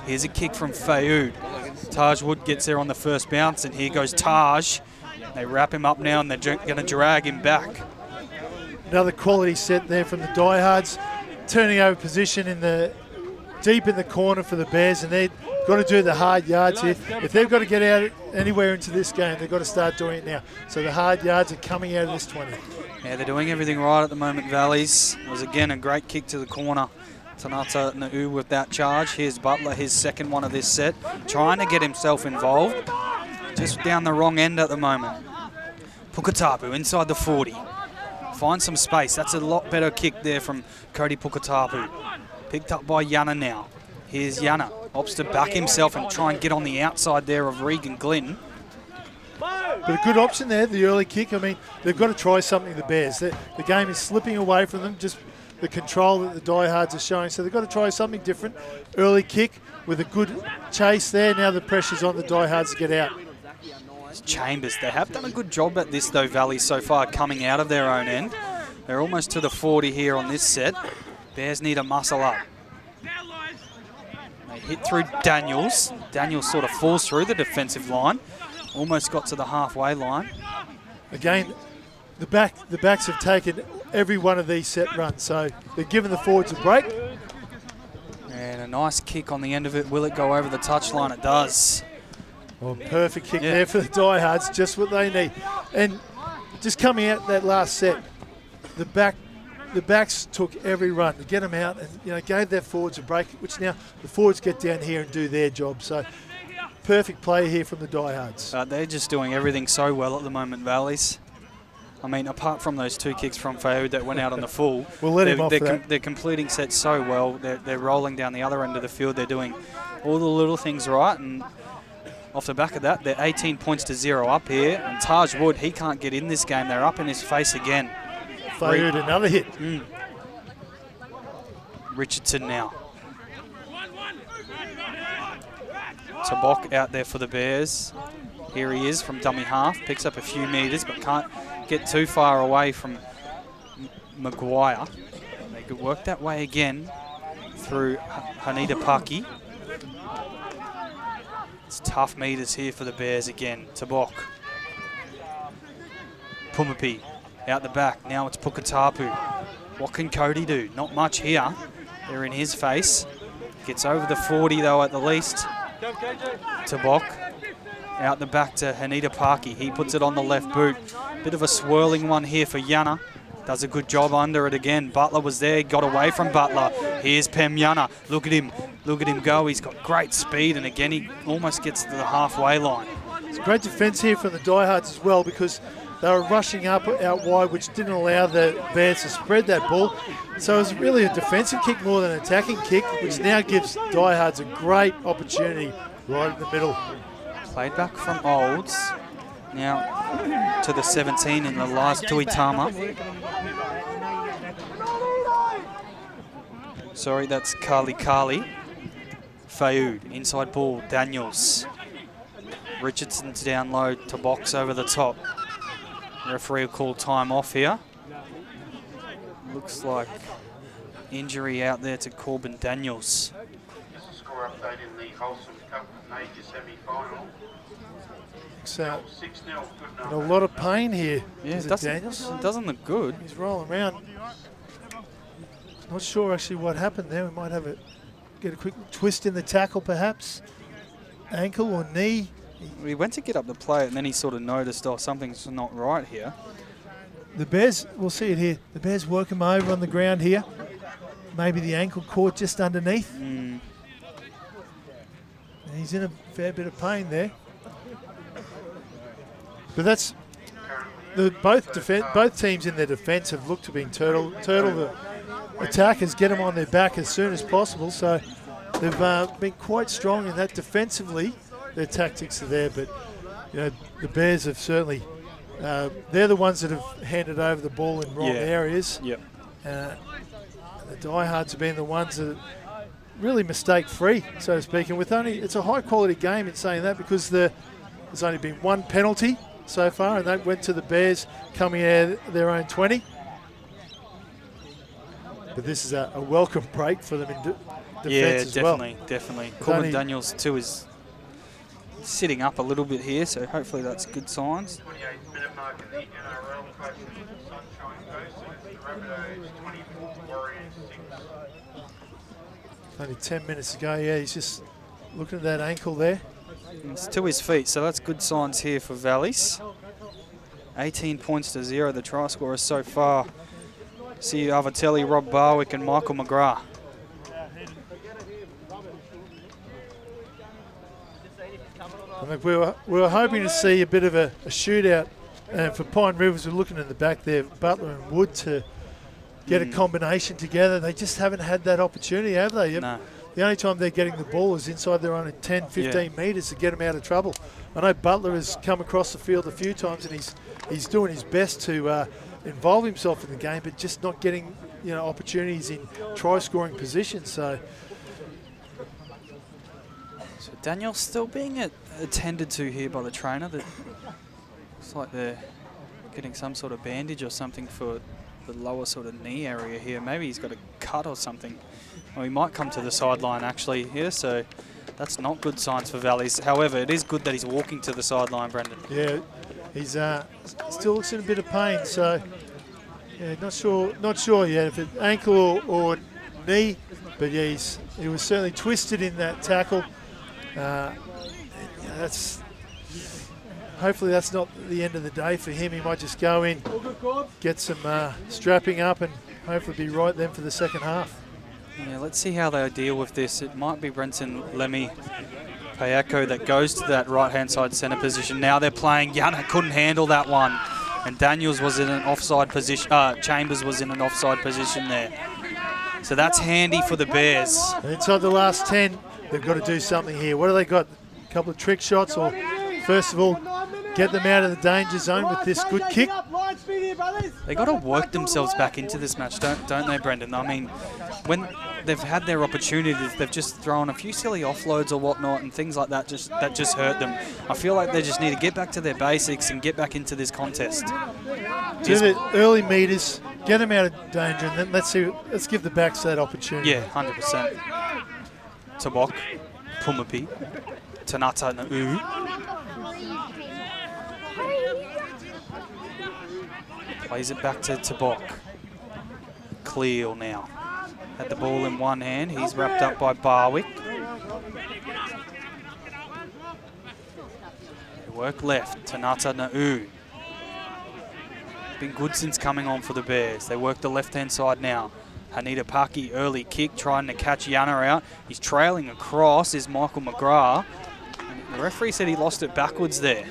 Here's a kick from Fayoud. Taj Wood gets there on the first bounce, and here goes Taj. They wrap him up now, and they're going to drag him back. Another quality set there from the Diehards. Turning over position deep in the corner for the Bears, and they've got to do the hard yards here. If they've got to get out anywhere into this game, they've got to start doing it now. So the hard yards are coming out of this 20. Yeah, they're doing everything right at the moment, Valleys. It was, again, a great kick to the corner. Tanata Na'u with that charge. Here's Butler, his second one of this set. Trying to get himself involved. Just down the wrong end at the moment. Pukatapu inside the 40. Find some space. That's a lot better kick there from Cody Pukatapu. Picked up by Yana now. Here's Yana. Opts to back himself and try and get on the outside there of Regan Glynn. But a good option there, the early kick. I mean, they've got to try something, the Bears. The game is slipping away from them, just the control that the Diehards are showing. So they've got to try something different. Early kick with a good chase there. Now the pressure's on the Diehards to get out. It's Chambers. They have done a good job at this, though, Valley, so far, coming out of their own end. They're almost to the 40 here on this set. Bears need to muscle up. They hit through Daniels. Daniels sort of falls through the defensive line. Almost got to the halfway line. Again, the backs have taken every one of these set runs, so they're giving the forwards a break. And a nice kick on the end of it. Will it go over the touchline? It does. Well, perfect kick there for the Diehards, just what they need. And just coming out that last set, the back the backs took every run to get them out and gave their forwards a break, which now the forwards get down here and do their job. So perfect play here from the Diehards. They're just doing everything so well at the moment, Valleys. I mean, apart from those 2 kicks from Fayoud that went out on the full, we'll let him off that. They're completing sets so well. They're rolling down the other end of the field. They're doing all the little things right, and off the back of that, they're 18 points to 0 up here. And Taj Wood, he can't get in this game. They're up in his face again. Fayoud, another hit. Richardson now. Tabok out there for the Bears. Here he is from dummy half. Picks up a few metres, but can't get too far away from Maguire. They could work that way again through Hanida Paki. It's tough metres here for the Bears again. Tabok. Pumapi out the back. Now it's Pukatapu. What can Cody do? Not much here. They're in his face. Gets over the 40 though at the least. Tabok. Out the back to Hanida Paki. He puts it on the left boot. Bit of a swirling one here for Yana. Does a good job under it again. Butler was there, got away from Butler. Here's Pem Yana. Look at him go. He's got great speed, and again he almost gets to the halfway line. It's great defence here from the Diehards as well, because they were rushing up out wide, which didn't allow the Bears to spread that ball. So it was really a defensive kick more than an attacking kick, which now gives Diehards a great opportunity right in the middle. Played back from Olds. Now to the 17 in the last Tuitama. Sorry, that's Kali. Fayoud, inside ball, Daniels. Richardson's down low to box over the top. Referee will call time off here. Looks like injury out there to Corbin Daniels. Score update in the Wholesome Cup major semi-final. So, in a lot of pain here. Yeah, it doesn't look good. He's rolling around. Not sure actually what happened there. We might get a quick twist in the tackle perhaps. Ankle or knee. He went to get up the play and then he sort of noticed, oh, something's not right here. The Bears, we'll see it here. The Bears work him over on the ground here. Maybe the ankle caught just underneath. And he's in a fair bit of pain there. But that's both teams in their defence have looked to be turtle the attackers, get them on their back as soon as possible. So they've been quite strong in that defensively. Their tactics are there, but the Bears have certainly they're the ones that have handed over the ball in wrong areas. Yep. The Diehards have been the ones that are really mistake-free, so to speak. And it's a high-quality game in saying that, because there's only been one penalty so far, and that went to the Bears coming out of their own 20. But this is a welcome break for them in defence as well. Yeah, definitely. Corbin Daniels too is sitting up a little bit here, so hopefully that's good signs. 28-minute mark in the NRL coach Sunshine Coast, the Rabbitohs 24, Warriors 6. Only 10 minutes ago, he's just looking at that ankle there. It's to his feet, so that's good signs here for Valleys. 18 points to 0, the try scorers so far. See Avatelli, Rob Barwick and Michael McGrath. Look, we were hoping to see a bit of a shootout for Pine Rivers. We're looking in the back there, Butler and Wood, to get a combination together. They just haven't had that opportunity, have they? No. The only time they're getting the ball is inside their own 10, 15 metres to get them out of trouble. I know Butler has come across the field a few times, and he's doing his best to involve himself in the game, but just not getting opportunities in try-scoring positions. So Daniel's still being attended to here by the trainer. That looks like they're getting some sort of bandage or something for the lower sort of knee area here. Maybe he's got a cut or something. Well, he might come to the sideline actually here, so that's not good signs for Valleys. However, it is good that he's walking to the sideline, Brendan. Yeah, he's still looks in a bit of pain, so yeah, not sure yet if it's ankle or knee, but yeah, he was certainly twisted in that tackle. That's hopefully that's not the end of the day for him. He might just go in, get some strapping up, and hopefully be right then for the second half. Yeah, let's see how they deal with this. It might be Brenton Lemmy Payako that goes to that right-hand side centre position. Now they're playing. Yana couldn't handle that one. And Daniels was in an offside position. Chambers was in an offside position there. So that's handy for the Bears. Inside the last 10, they've got to do something here. What have they got? A couple of trick shots, or first of all, get them out of the danger zone with this good kick. They got to work themselves back into this match, don't they, Brendan? I mean, when they've had their opportunities, they've just thrown a few silly offloads or whatnot and things like that that just hurt them. I feel like they just need to get back to their basics and get back into this contest. Do the early meters, get them out of danger, and then let's give the backs that opportunity. Yeah, 100%. Tabok, Pumapi, Tanata Na'u. Plays it back to Tabok. Cleo now. Had the ball in one hand. He's wrapped up by Barwick. They work left. Tanata Na'u. Been good since coming on for the Bears. They work the left-hand side now. Hanita Paki, early kick, trying to catch Yana out. He's trailing across, is Michael McGrath. And the referee said he lost it backwards there.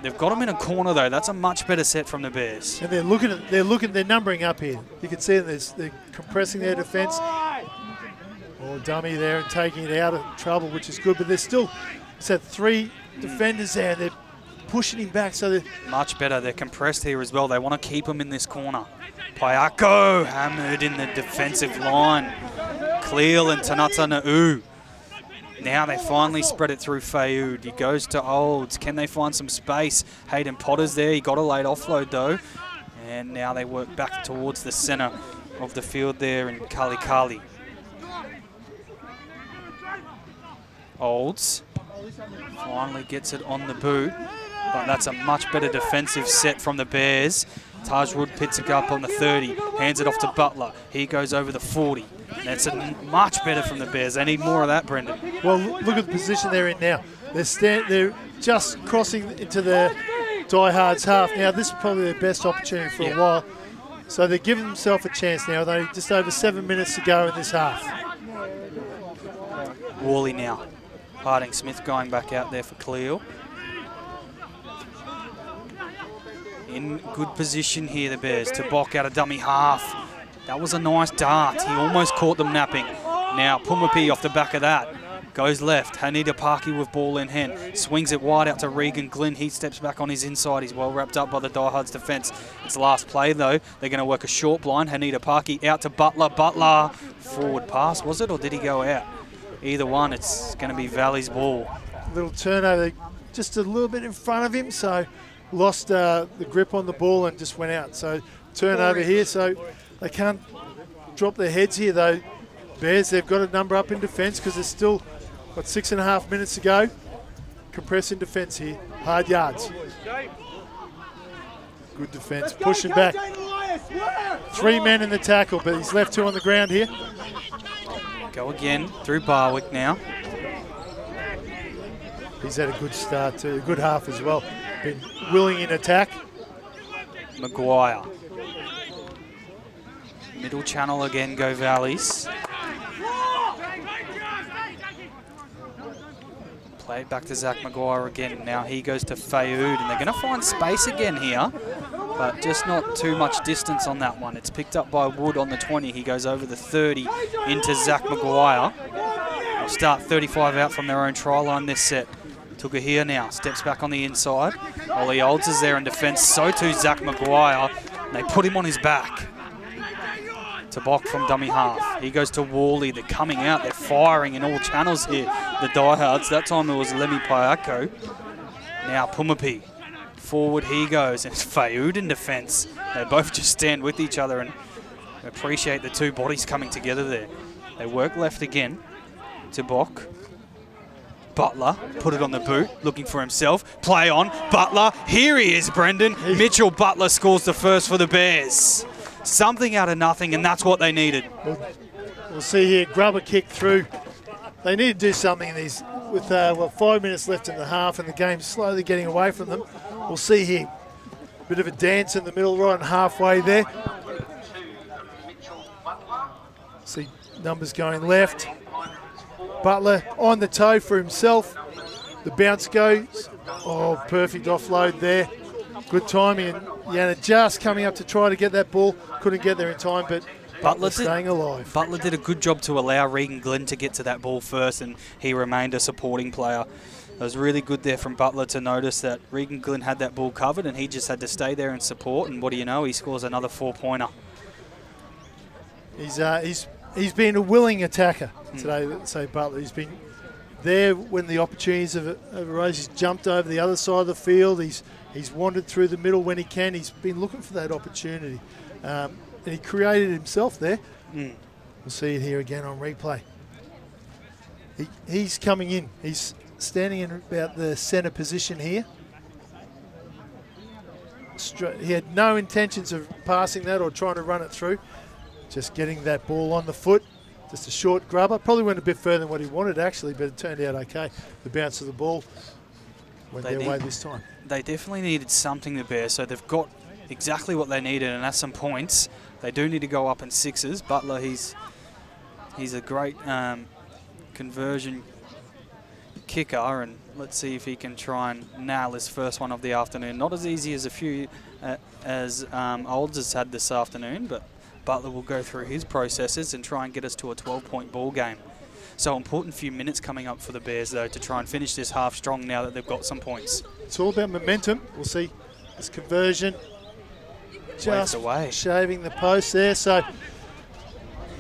They've got him in a corner though. That's a much better set from the Bears. And they're numbering up here. You can see they're compressing their defence. Or dummy there and taking it out of trouble, which is good. But there's still, it's had 3 defenders there. They're pushing him back, so they're much better. They're compressed here as well. They want to keep him in this corner. Payako hammered in the defensive line. Cleo and Tanata Na'u. Now they finally spread it through Fayoud. He goes to Olds. Can they find some space? Hayden Potter's there. He got a late offload though. And now they work back towards the centre of the field there in Kali. Olds finally gets it on the boot. But that's a much better defensive set from the Bears. Tajwood picks it up on the 30. Hands it off to Butler. He goes over the 40. That's much better from the Bears. They need more of that, Brendan. Well, look at the position they're in now. They're just crossing into the Diehards half. Now, this is probably their best opportunity for a while. So they're giving themselves a chance now. They're just over 7 minutes to go in this half. Worley now. Harding Smith going back out there for Cleo. In good position here, the Bears. Tabok out of dummy half. That was a nice dart. He almost caught them napping. Now Pumapi off the back of that. Goes left. Hanita Paki with ball in hand. Swings it wide out to Regan Glynn. He steps back on his inside. He's well wrapped up by the Diehards defence. It's the last play though. They're going to work a short blind. Hanita Paki out to Butler. Butler. Forward pass, was it? Or did he go out? Either one, it's going to be Valley's ball. Little turnover. Just a little bit in front of him. So lost the grip on the ball and just went out. So turnover here. So they can't drop their heads here though. Bears, they've got a number up in defence because there's still, 6.5 minutes to go. Compressing defence here. Hard yards. Good defence. Pushing back. 3 men in the tackle, but he's left 2 on the ground here. Go again through Barwick now. He's had a good start too, a good half as well. Been willing in attack. Maguire. Middle channel again, go Valleys. Play it back to Zach Maguire again. Now he goes to Fayoud, and they're going to find space again here, but just not too much distance on that one. It's picked up by Wood on the 20. He goes over the 30 into Zach Maguire. They'll start 35 out from their own try line this set. Tugahia now steps back on the inside. Ollie Olds is there in defence. So too Zach Maguire. And they put him on his back. Tabok from dummy half. He goes to Worley. They're coming out. They're firing in all channels here. The Diehards. That time it was Lemmy Payako. Now Pumapi. Forward he goes. And it's Fayoud in defence. They both just stand with each other and appreciate the two bodies coming together there. They work left again. Tabok. Butler, put it on the boot, looking for himself. Play on, Butler, here he is, Brendan. Mitchell Butler scores the first for the Bears. Something out of nothing, and that's what they needed. We'll see here, grubber kick through. They need to do something in these with 5 minutes left in the half and the game slowly getting away from them. We'll see here. Bit of a dance in the middle, right halfway there. See numbers going left. Butler on the toe for himself. The bounce goes. Oh, perfect offload there. Good timing. And Yana just coming up to try to get that ball. Couldn't get there in time, but Butler staying alive. Butler did a good job to allow Regan Glenn to get to that ball first, and he remained a supporting player. It was really good there from Butler to notice that Regan Glenn had that ball covered and he just had to stay there and support, and what do you know, he scores another 4-pointer. He's been a willing attacker today, let's say Butler. He's been there when the opportunities have arose. He's jumped over the other side of the field. He's wandered through the middle when he can. He's been looking for that opportunity. And he created himself there. We'll see it here again on replay. He's coming in. He's standing in about the centre position here. He had no intentions of passing that or trying to run it through. Just getting that ball on the foot. Just a short grubber. Probably went a bit further than what he wanted actually, but it turned out okay. The bounce of the ball went their way this time. They definitely needed something, the Bears, so they've got exactly what they needed, and that's some points. They do need to go up in sixes. Butler, he's a great conversion kicker, and let's see if he can try and nail his first one of the afternoon. Not as easy as a few as Olds has had this afternoon, but Butler will go through his processes and try and get us to a 12-point ball game. So important few minutes coming up for the Bears, though, to try and finish this half strong now that they've got some points. It's all about momentum. We'll see this conversion. Just away. Shaving the post there, so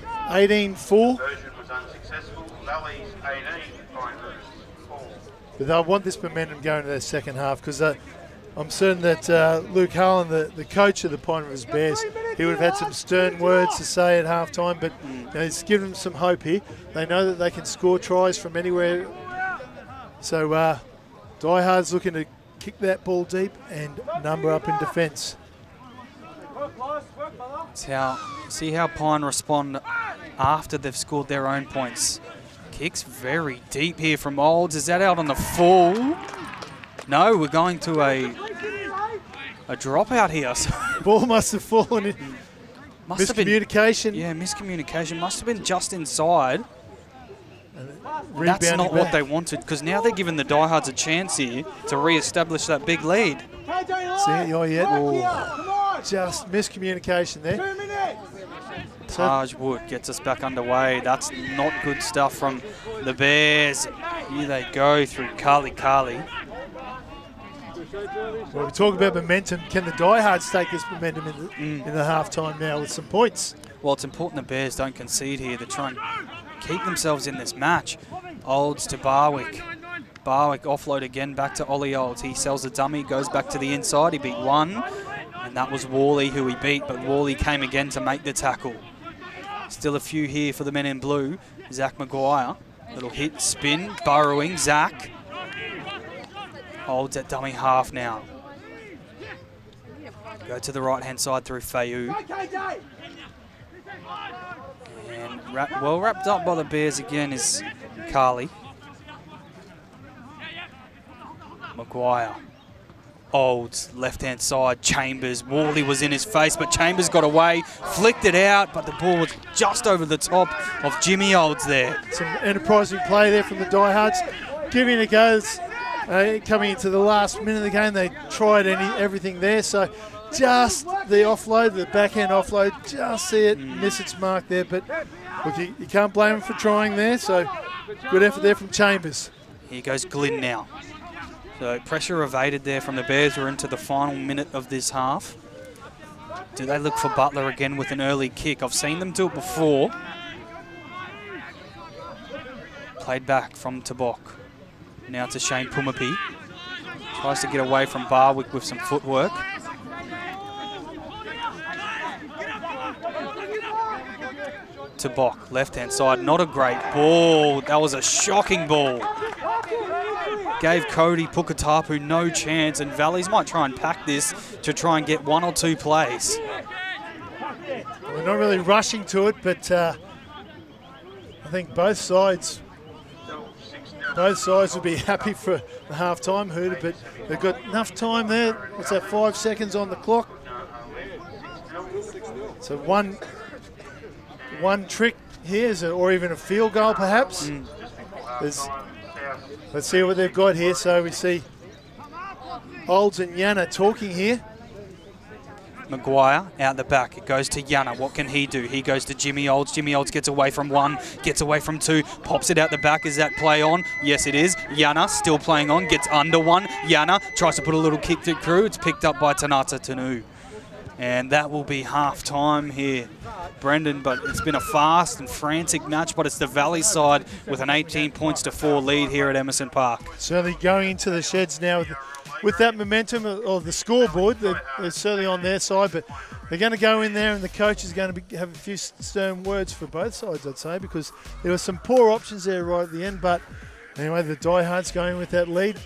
18-4. Conversion was unsuccessful. Valley's 18, Pine Rivers 4. But they'll want this momentum going to their second half, because I'm certain that Luke Harlan, the coach of the Pine Rivers Bears, he would have had some stern words to say at halftime, but it's given them some hope here. They know that they can score tries from anywhere. So Diehards looking to kick that ball deep and number up in defence. See how Pine respond after they've scored their own points. Kicks very deep here from Olds. Is that out on the full? No, we're going to a dropout here. Ball must have fallen in. Miscommunication. Miscommunication. Must have been just inside. That's not what they wanted, because now they're giving the Diehards a chance here to re-establish that big lead. Just miscommunication there. Taj Wood gets us back underway. That's not good stuff from the Bears. Here they go through Carly. Well, we talk about momentum. Can the Diehards take this momentum in the halftime now with some points? Well, it's important the Bears don't concede here. They're trying to keep themselves in this match. Olds to Barwick. Barwick offload again back to Ollie Olds. He sells a dummy, goes back to the inside. He beat one, and that was Worley who he beat, but Worley came again to make the tackle. Still a few here for the men in blue. Zach Maguire. Little hit, spin, burrowing. Zach. Olds at dummy half now. Go to the right-hand side through Fayu. And well wrapped up by the Bears again is Carly. Maguire. Olds, left-hand side, Chambers. Worley was in his face, but Chambers got away, flicked it out, but the ball was just over the top of Jimmy Olds there. Some enterprising play there from the Diehards. Giving it a go. Coming into the last minute of the game, they tried everything there, so just the offload, the backhand offload, just see it miss its mark there, but look, you can't blame him for trying there, so good effort there from Chambers. Here goes Glynn now. So pressure evaded there from the Bears. We're into the final minute of this half. Do they look for Butler again with an early kick? I've seen them do it before. Played back from Tabok. Now to Shane Pumapi. Tries to get away from Barwick with some footwork. Tabok, left-hand side, not a great ball. That was a shocking ball. Gave Cody Pukatapu no chance, and Valleys might try and pack this to try and get one or two plays. We're not really rushing to it, but I think both sides both sides would be happy for the half-time hooter, but they've got enough time there. What's that, 5 seconds on the clock? So one trick here, or even a field goal perhaps. Let's see what they've got here. So we see Olds and Yana talking here. Maguire out the back. It goes to Yana. What can he do? He goes to Jimmy Olds. Jimmy Olds gets away from 1, gets away from 2, pops it out the back. Is that play on? Yes, it is. Yana still playing on, gets under 1. Yana tries to put a little kick through. It's picked up by Tanata Tanu. And that will be half-time here, Brendan. But it's been a fast and frantic match, but it's the Valley side with an 18-4 lead here at Emerson Park. Certainly going into the sheds now with that momentum of the scoreboard. They're certainly on their side, but they're going to go in there and the coach is going to have a few stern words for both sides, I'd say, because there were some poor options there right at the end. But anyway, the Diehards going with that lead.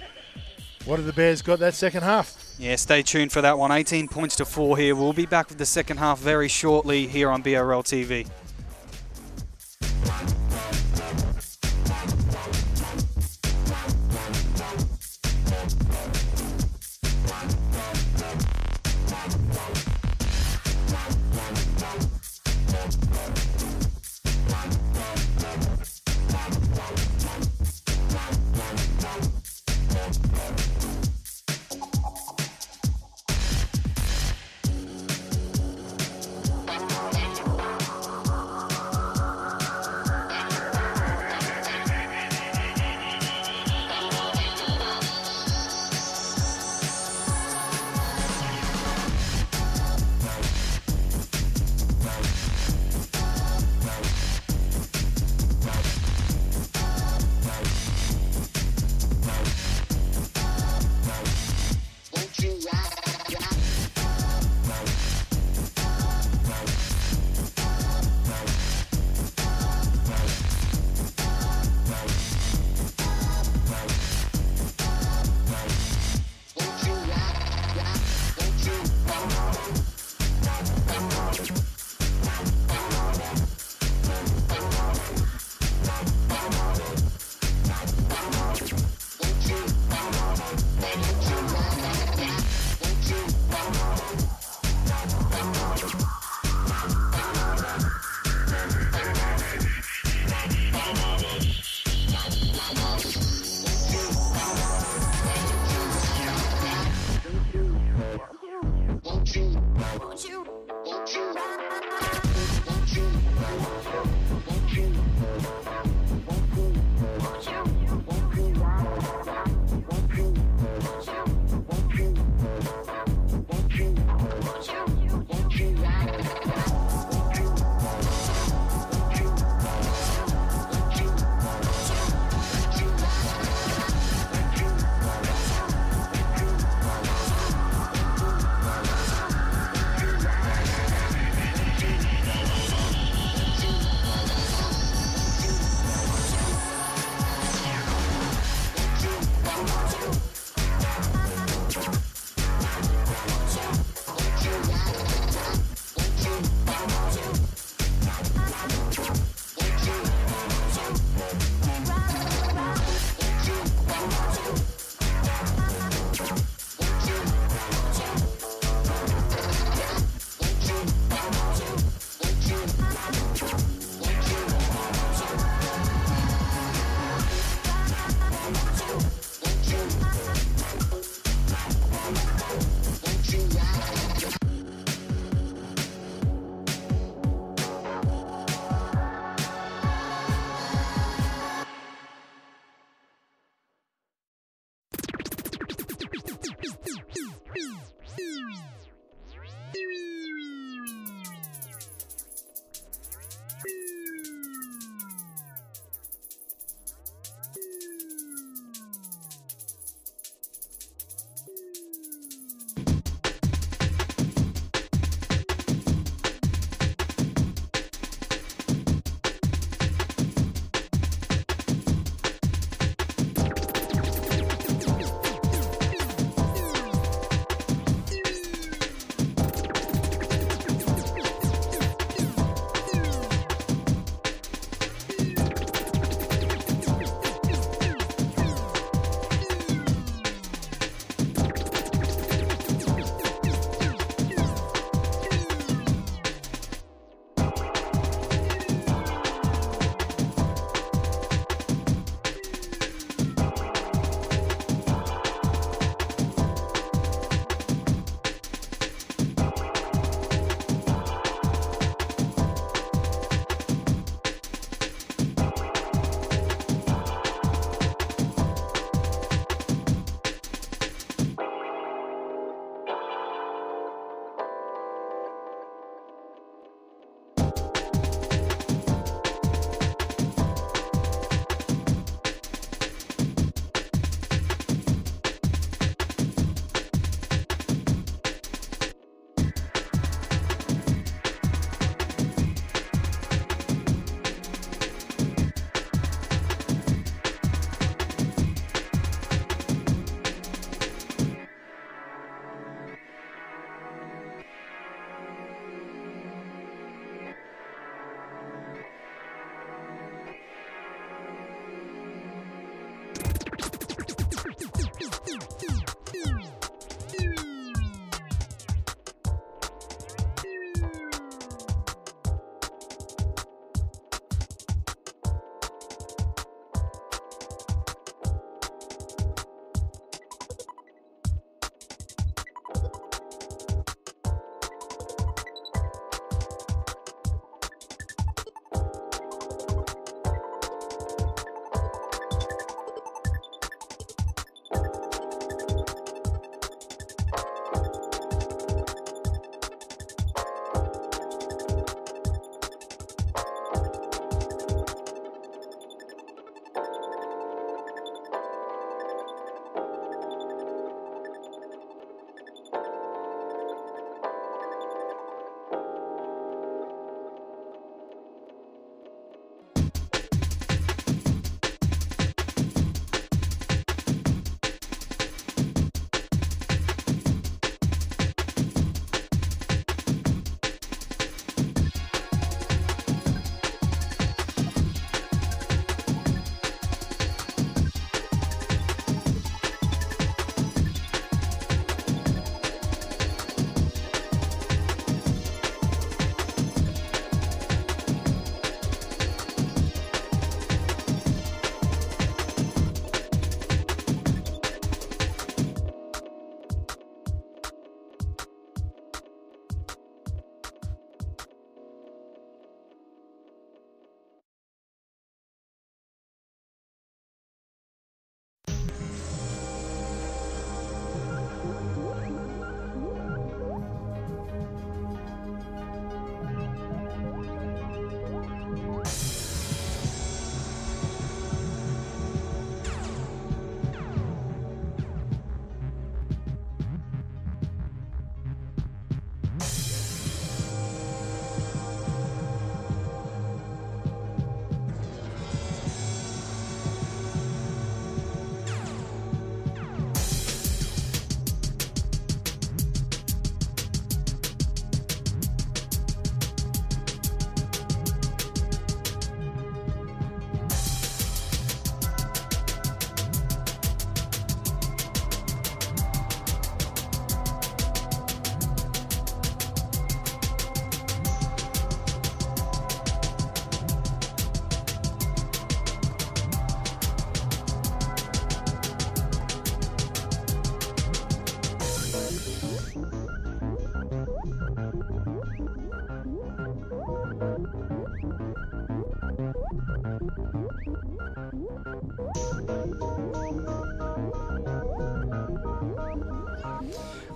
What have the Bears got that second half? Yeah, stay tuned for that one. 18-4 here. We'll be back with the second half very shortly here on BRL TV.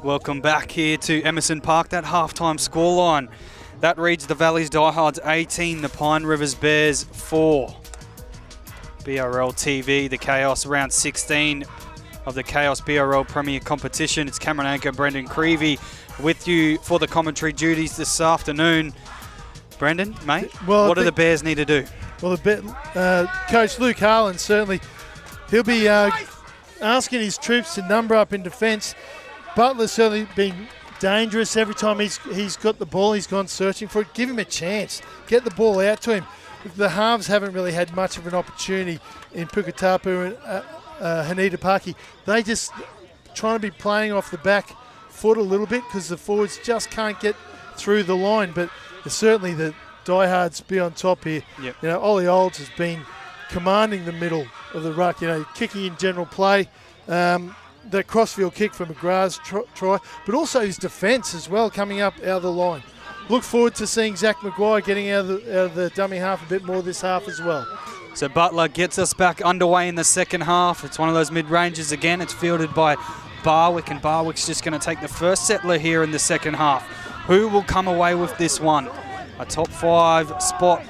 Welcome back here to Emerson Park. That halftime scoreline, that reads the Valley's Diehards 18, the Pine Rivers Bears 4. BRL TV, the CAOS round 16 of the CAOS BRL Premier Competition. It's Cameron anchor Brendan Creevy with you for the commentary duties this afternoon. Brendan, mate, what do the Bears need to do? Well, Coach Luke Harlan, certainly, he'll be asking his troops to number up in defence. Butler's certainly been dangerous every time he's got the ball. He's gone searching for it. Give him a chance. Get the ball out to him. The halves haven't really had much of an opportunity in Puketapu and Haneda Paki. They just trying to be playing off the back foot a little bit because the forwards just can't get through the line. But certainly the Diehards be on top here. Yep. You know, Ollie Olds has been commanding the middle of the ruck. You know, kicking in general play. The crossfield kick for McGrath's try, but also his defence as well coming up out of the line. Look forward to seeing Zach Maguire getting out of the dummy half a bit more this half as well. So Butler gets us back underway in the second half. It's one of those mid-ranges again. It's fielded by Barwick, and Barwick's just going to take the first settler here in the second half. Who will come away with this one? A top 5 spot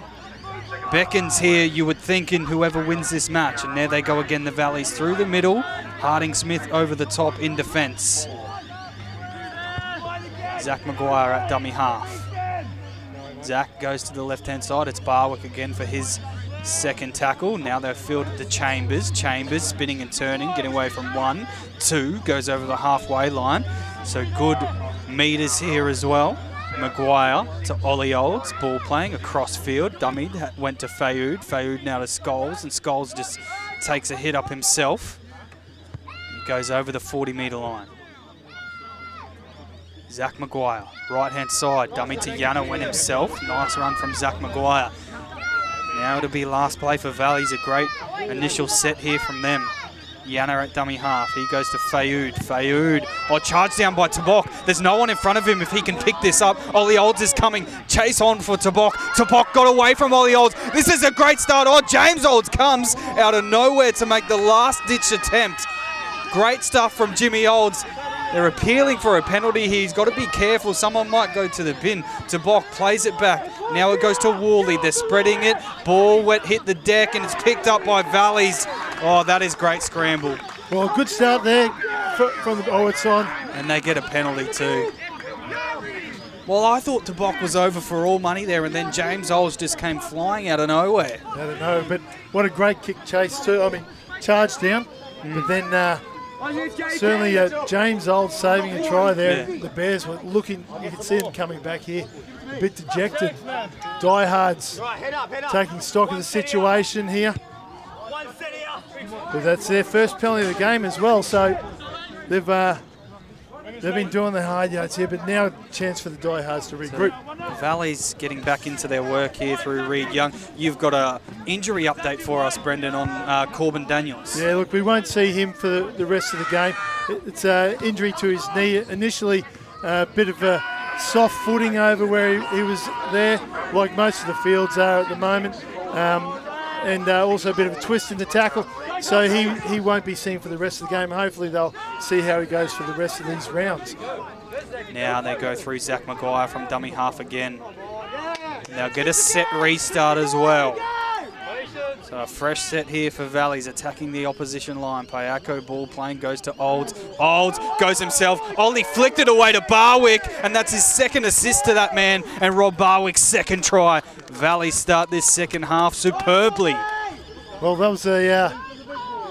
beckons here, you would think, in whoever wins this match. And there they go again, the Valleys through the middle. Harding Smith over the top in defence. Zach Maguire at dummy half. Zach goes to the left-hand side. It's Barwick again for his second tackle. Now they've fielded to Chambers. Chambers spinning and turning, getting away from 1, 2, goes over the halfway line. So good meters here as well. Maguire to Ollie Olds, ball playing across field. Dummied, went to Fayoud. Fayoud now to Scholes, and Scholes just takes a hit up himself. He goes over the 40-metre line. Zach Maguire, right-hand side, dummy to Yana, went himself. Nice run from Zach Maguire. Now it'll be last play for Valleys. A great initial set here from them. Yana at dummy half. He goes to Fayoud. Fayoud, charged down by Tabok. There's no one in front of him if he can pick this up. Ollie Olds is coming. Chase on for Tabok. Tabok got away from Ollie Olds. This is a great start. James Olds comes out of nowhere to make the last-ditch attempt. Great stuff from Jimmy Olds. They're appealing for a penalty here. He's got to be careful. Someone might go to the bin. Tabok plays it back. Now it goes to Worley. They're spreading it. Ball hit the deck, and it's picked up by Valleys. Oh, that is great scramble. Well, good start there from the it's on. And they get a penalty too. Well, I thought Tabok was over for all money there, and then James Olds just came flying out of nowhere. I don't know, but what a great kick chase too. I mean, charged down, but then certainly James Olds saving a try there. Yeah. The Bears were looking, you can see them coming back here, a bit dejected. Diehards taking stock of the situation here. But that's their first penalty of the game as well, so they've been doing the hard yards here, but now a chance for the Diehards to regroup. So Valley's getting back into their work here through Reed Young. You've got a injury update for us, Brendan, on Corbin Daniels. Yeah, look, we won't see him for the rest of the game. It's an injury to his knee. Initially, a bit of a soft footing over where he was there, like most of the fields are at the moment, and also a bit of a twist in the tackle. So he won't be seen for the rest of the game. Hopefully they'll see how he goes for the rest of these rounds. Now they go through Zach Maguire from dummy half again. They'll get a set restart as well. So a fresh set here for Valleys attacking the opposition line. Payako ball playing goes to Olds. Olds goes himself. Ollie flicked it away to Barwick, and that's his second assist to that man, and Rob Barwick's second try. Valleys start this second half superbly. Well, that was a...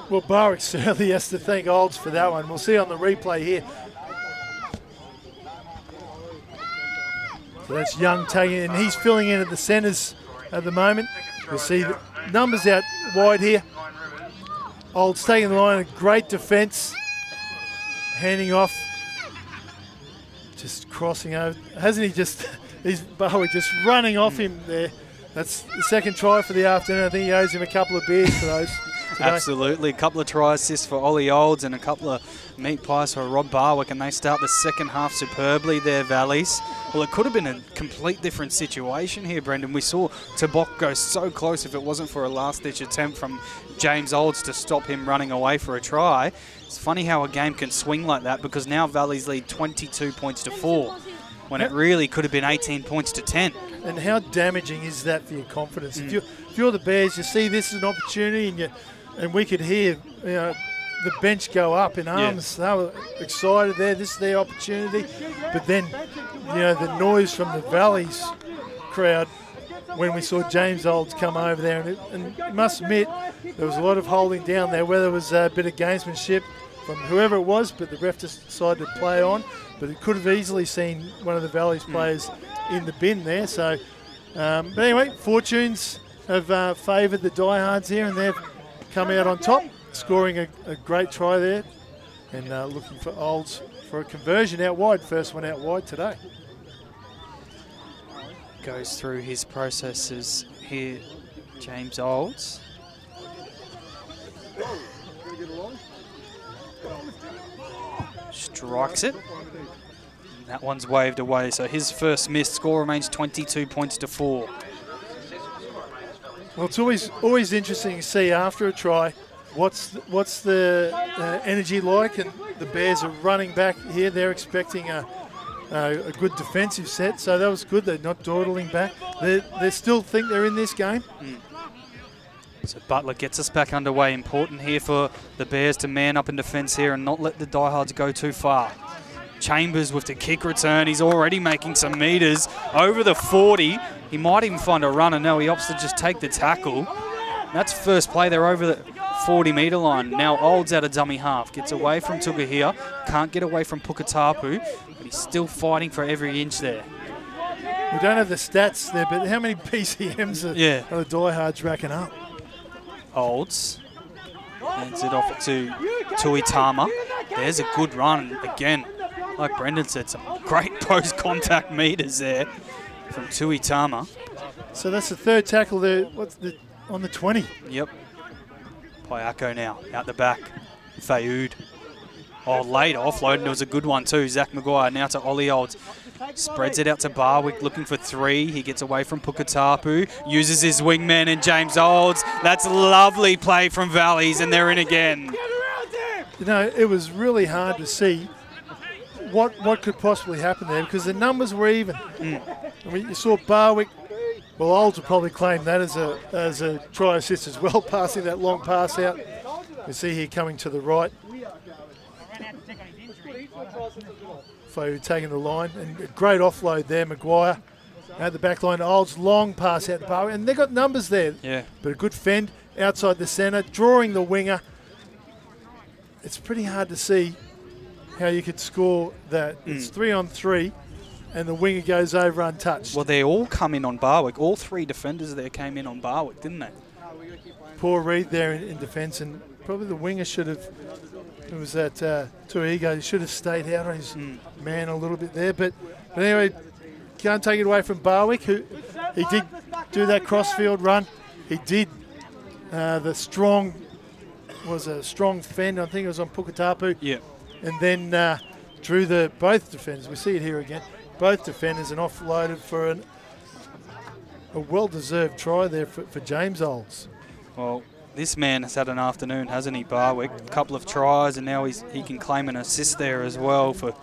Well, Barwick certainly has to thank Olds for that one. We'll see on the replay here. So that's Young taking it, and he's filling in at the centres at the moment. You'll see the numbers out wide here. Olds taking the line, a great defence. Handing off. Just crossing over. Hasn't he just... He's Barwick just running off him there. That's the second try for the afternoon. I think he owes him a couple of beers for those. today. Absolutely. A couple of try assists for Ollie Olds and a couple of meat pies for Rob Barwick, and they start the second half superbly there, Valleys. Well, it could have been a complete different situation here, Brendan. We saw Tabok go so close if it wasn't for a last-ditch attempt from James Olds to stop him running away for a try. It's funny how a game can swing like that, because now Valleys lead 22 points to 4 when it really could have been 18 points to 10. And how damaging is that for your confidence? If you're the Bears, you see this as an opportunity, and we could hear the bench go up in arms. They were excited there. This is their opportunity. But then, the noise from the Valleys crowd when we saw James Olds come over there, and I must admit there was a lot of holding down there, whether it was a bit of gamesmanship from whoever it was, but the ref just decided to play on. But it could have easily seen one of the Valleys players in the bin there. So, but anyway, fortunes have favoured the Diehards here, and they've come out on top, scoring a great try there, and looking for Olds for a conversion out wide. First one out wide today. Goes through his processes here, James Olds. Strikes it. That one's waved away, so his first missed. Score remains 22 points to 4. Well, it's always interesting to see after a try what's the energy like, and the Bears are running back here. They're expecting a good defensive set, so that was good. They're not dawdling back. They still think they're in this game. So Butler gets us back underway. Important here for the Bears to man up in defence here and not let the Diehards go too far. Chambers with the kick return. He's already making some metres over the 40. He might even find a runner. No, he opts to just take the tackle. That's first play. They're over the 40-metre line. Now Olds out of dummy half. Gets away from Tugahia. Can't get away from Pukatapu. But he's still fighting for every inch there. We don't have the stats there, but how many PCMs are the Diehards racking up? Olds hands it off to Tuitama. There's a good run again. Like Brendan said, some great post-contact meters there from Tuitama. So that's the third tackle there. On the 20? Yep. Payako now out the back. Fayoud. Oh, late offload, and it was a good one too. Zach Maguire now to Ollie Olds. Spreads it out to Barwick, looking for 3. He gets away from Pukatapu, uses his wingman and James Olds. That's lovely play from Valleys, and they're in again. It was really hard to see what could possibly happen there, because the numbers were even. I mean, you saw Barwick. Well, Olds will probably claim that as a try assist as well, passing that long pass out. You see here coming to the right. Fayoud taking the line, and a great offload there, Maguire. At the back line, Olds long pass out to Barwick, and they've got numbers there. Yeah. But a good fend outside the centre, drawing the winger. It's pretty hard to see how you could score that. It's 3-on-3, and the winger goes over untouched. Well, they all come in on Barwick. All 3 defenders there came in on Barwick, didn't they? Poor read there in defence, and probably the winger should have. It was that Tuigo. He should have stayed out on his man a little bit there. But anyway, can't take it away from Barwick, who he did do that crossfield run. He did the strong fend. I think it was on Pukatapu. Yeah. And then drew both defenders. We see it here again. Both defenders, and offloaded for a well-deserved try there for James Olds. Well, this man has had an afternoon, hasn't he, Barwick? A couple of tries, and now he can claim an assist there as well for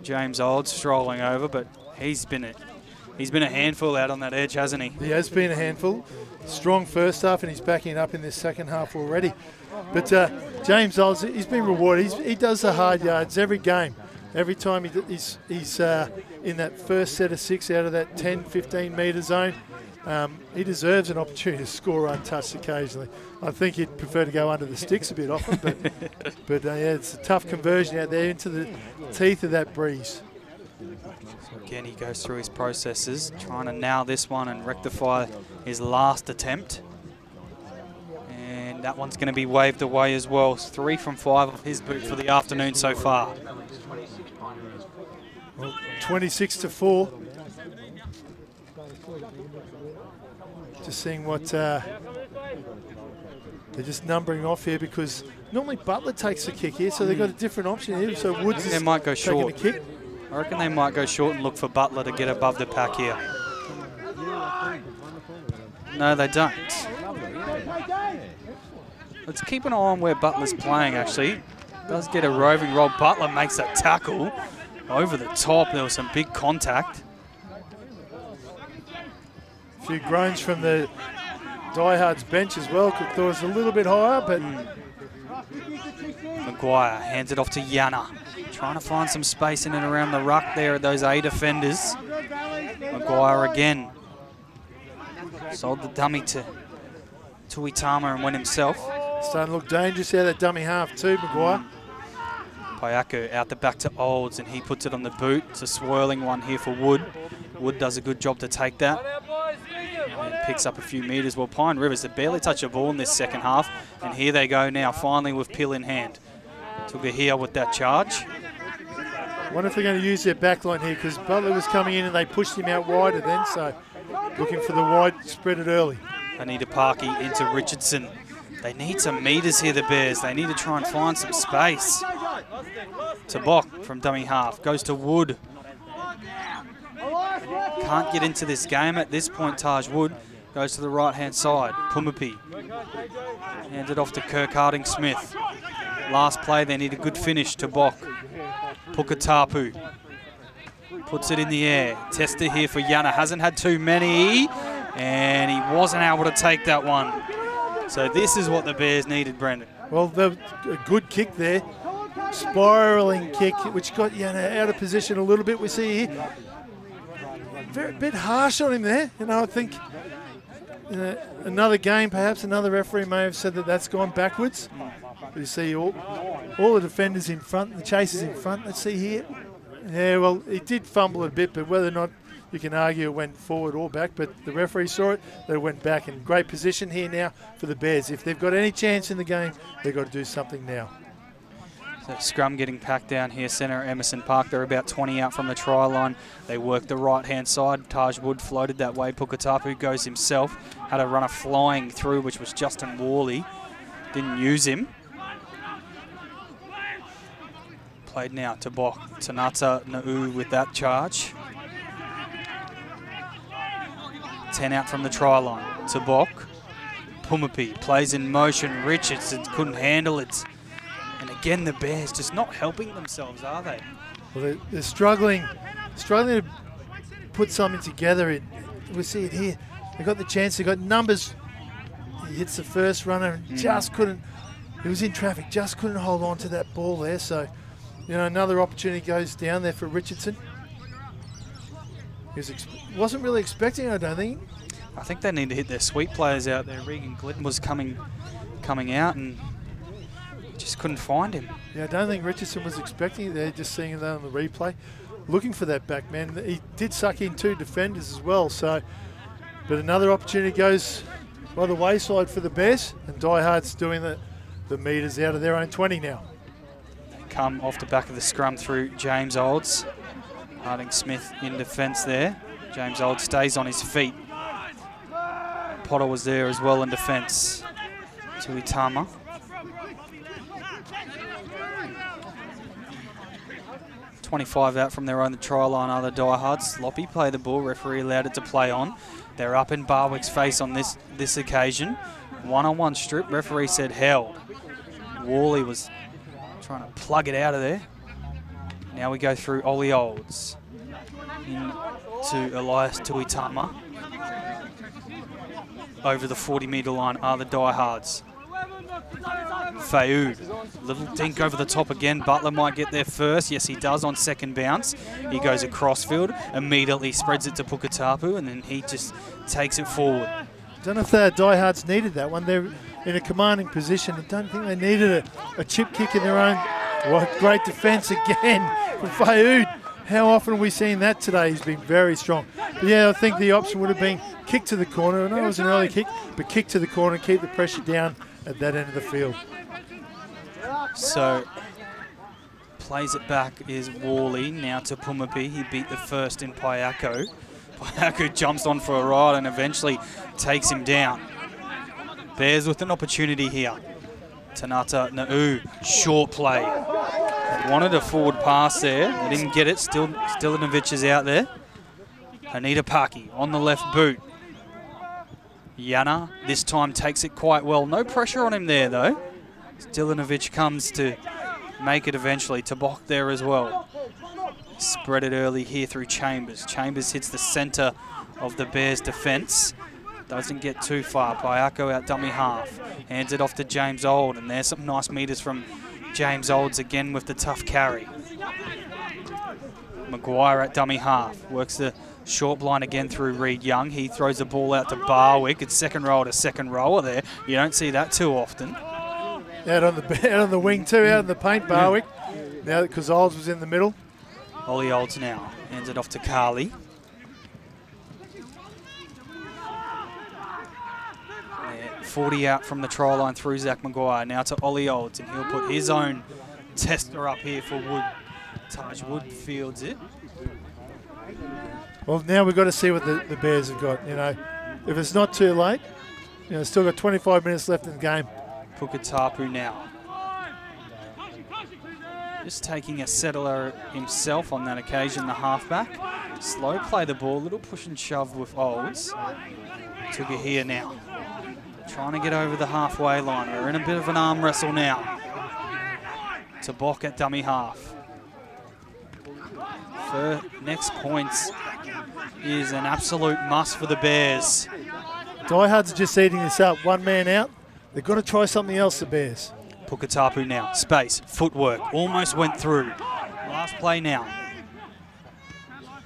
James Olds strolling over. But he's been a handful out on that edge, hasn't he? He has been a handful. Strong first half, and he's backing up in this second half already. But James Olds, he's been rewarded. He does the hard yards every game. Every time he's in that first set of 6 out of that 10, 15-metre zone, he deserves an opportunity to score untouched occasionally. I think he'd prefer to go under the sticks a bit often, but yeah, it's a tough conversion out there into the teeth of that breeze. So again, he goes through his processes, trying to nail this one and rectify his last attempt. And that one's going to be waved away as well. It's 3 from 5 of his boot for the afternoon so far. Well, 26-4. Just seeing what they're just numbering off here because normally Butler takes the kick here, so they've got a different option here. So Woods is they might go taking short. the kick. I reckon they might go short and look for Butler to get above the pack here. No, they don't. Let's keep an eye on where Butler's playing, actually. Does get a roving roll. Butler makes that tackle over the top. There was some big contact. A few groans from the Diehards bench as well. Thought it was a little bit higher, but Maguire hands it off to Yana. Trying to find some space in and around the ruck there at those A defenders. Maguire again. Sold the dummy to Itama and went himself. starting to look dangerous out of that dummy half too, Maguire. Payako out the back to Olds, and he puts it on the boot. It's a swirling one here for Wood. Wood does a good job to take that. And picks up a few metres. Well, Pine Rivers, they barely touch a ball in this second half. And here they go now, finally with Pill in hand. Took a heel with that charge. I wonder if they're going to use their back line here, because Butler was coming in and they pushed him out wider then, so looking for the wide, spread it early. Anita Parkey into Richardson. They need some metres here, the Bears. They need to try and find some space. Tabok from dummy half. Goes to Wood. Can't get into this game at this point, Taj Wood. Goes to the right-hand side. Pumapi. Hands it off to Kirk Harding-Smith. Last play, they need a good finish. Tabok. Pukatapu. Puts it in the air. Tester here for Yana. Hasn't had too many. And he wasn't able to take that one. So this is what the Bears needed, Brendan. Well, a good kick there. Spiralling kick, which got Yana out of position a little bit. We see here. A bit harsh on him there. You know, I think another game, perhaps another referee may have said that that's gone backwards. You see all the defenders in front, the chasers in front. Let's see here. Yeah, well, he did fumble a bit, but whether or not you can argue it went forward or back, but the referee saw it, they went back in great position here now for the Bears. If they've got any chance in the game, they've got to do something now. So scrum getting packed down here, centre Emerson Park. They're about 20 out from the try line. They work the right-hand side. Taj Wood floated that way. Pukatapu goes himself. Had a runner flying through, which was Justin Worley. Didn't use him. Played now to Bok. Tanata Na'u with that charge. 10 out from the try line. Tabok. Pumapi plays in motion. Richardson couldn't handle it. And again, the Bears just not helping themselves, are they? Well, they're struggling to put something together. We see it here. They got the chance. They got numbers. He hits the first runner and just couldn't. He was in traffic. Just couldn't hold on to that ball there. So, you know, another opportunity goes down there for Richardson. He wasn't really expecting it, I don't think. I think they need to hit their sweep players out there. Regan Glidden was coming out and just couldn't find him. Yeah, I don't think Richardson was expecting it. They're just seeing that on the replay. Looking for that back man. He did suck in 2 defenders as well. So, but another opportunity goes by the wayside for the Bears, and Diehards doing the metres out of their own 20 now. They come off the back of the scrum through James Olds. Harding-Smith in defence there. James Olds stays on his feet. Potter was there as well in defence. To Itama. .25 out from their own try line are the Diehards. Sloppy play the ball. Referee allowed it to play on. They're up in Barwick's face on this occasion. One-on-one strip. Referee said held. Worley was trying to plug it out of there. Now we go through Ollie Olds. In to Elias Tuitama. Over the 40-metre line are the Diehards. Faoud, little dink over the top again. Butler might get there first. Yes, he does on second bounce. He goes across field, immediately spreads it to Pukatapu, and then he just takes it forward. I don't know if the Diehards needed that one. They're in a commanding position. I don't think they needed a chip kick in their own. What great defence again from Faoud. How often have we seen that today? He's been very strong. But yeah, I think the option would have been kick to the corner. I know it was an early kick, but kick to the corner and keep the pressure down at that end of the field. So, plays it back is Worley, now to Pumapi. He beat the first in Payako. Payako jumps on for a ride and eventually takes him down. Bears with an opportunity here. Tanata Na'u, short play. Wanted a forward pass there. They didn't get it. Stilinovic is out there. Anita Paki on the left boot. Yana this time takes it quite well. No pressure on him there though. Stilinovic comes to make it eventually. Tabok there as well. Spread it early here through Chambers. Chambers hits the centre of the Bears' defence. Doesn't get too far. Payako out dummy half. Hands it off to James Old, and there's some nice metres from James Olds again with the tough carry. Maguire at dummy half. Works the short blind again through Reed Young. He throws the ball out to Barwick. It's second row to second rower there. You don't see that too often. Out on the wing too, out in the paint, Barwick. Now because Olds was in the middle. Ollie Olds now. Hands it off to Carly. 40 out from the try line through Zach Maguire. Now to Ollie Olds, and he'll put his own tester up here for Wood. Taj Wood fields it. Well, now we've got to see what the Bears have got. You know, if it's not too late, you know, still got 25 minutes left in the game. Pukatapu now. Just taking a settler himself on that occasion, the halfback. Slow play the ball, little push and shove with Olds. Took it here now. Trying to get over the halfway line. We're in a bit of an arm wrestle now. Tabok at dummy half. For next points is an absolute must for the Bears. Diehards are just eating this up. One man out. They've got to try something else, the Bears. Pukatapu now. Space. Footwork. Almost went through. Last play now.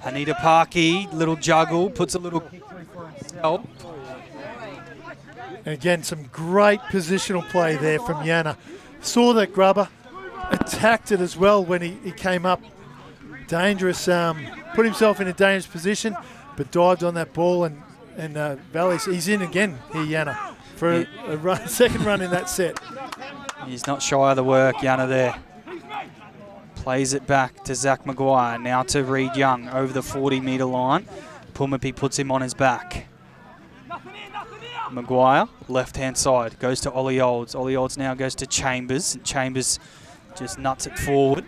Anita Parkey. Little juggle. Puts a little kick through for himself. And again, some great positional play there from Yana. Saw that grubber. Attacked it as well when he came up. Dangerous. Put himself in a dangerous position, but dived on that ball. And Valleys, he's in again here, Yana, for a second run in that set. He's not shy of the work, Yana there. Plays it back to Zach Maguire. Now to Reed Young over the 40-metre line. Pumapi puts him on his back. Maguire, left-hand side, goes to Ollie Olds. Ollie Olds now goes to Chambers. Chambers just nuts it forward.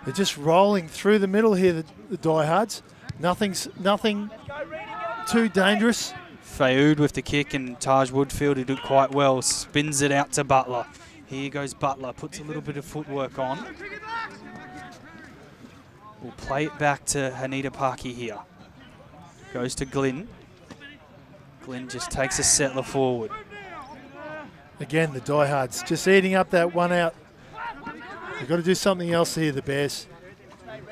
They're just rolling through the middle here, the Diehards. Nothing too dangerous. Fayoud with the kick, and Taj Woodfield, who did quite well, spins it out to Butler. Here goes Butler, puts a little bit of footwork on. We'll play it back to Hanita Parkey here. Goes to Glynn. Glynn just takes a settler forward. Again, the Diehards just eating up that one out. They've got to do something else here, the Bears.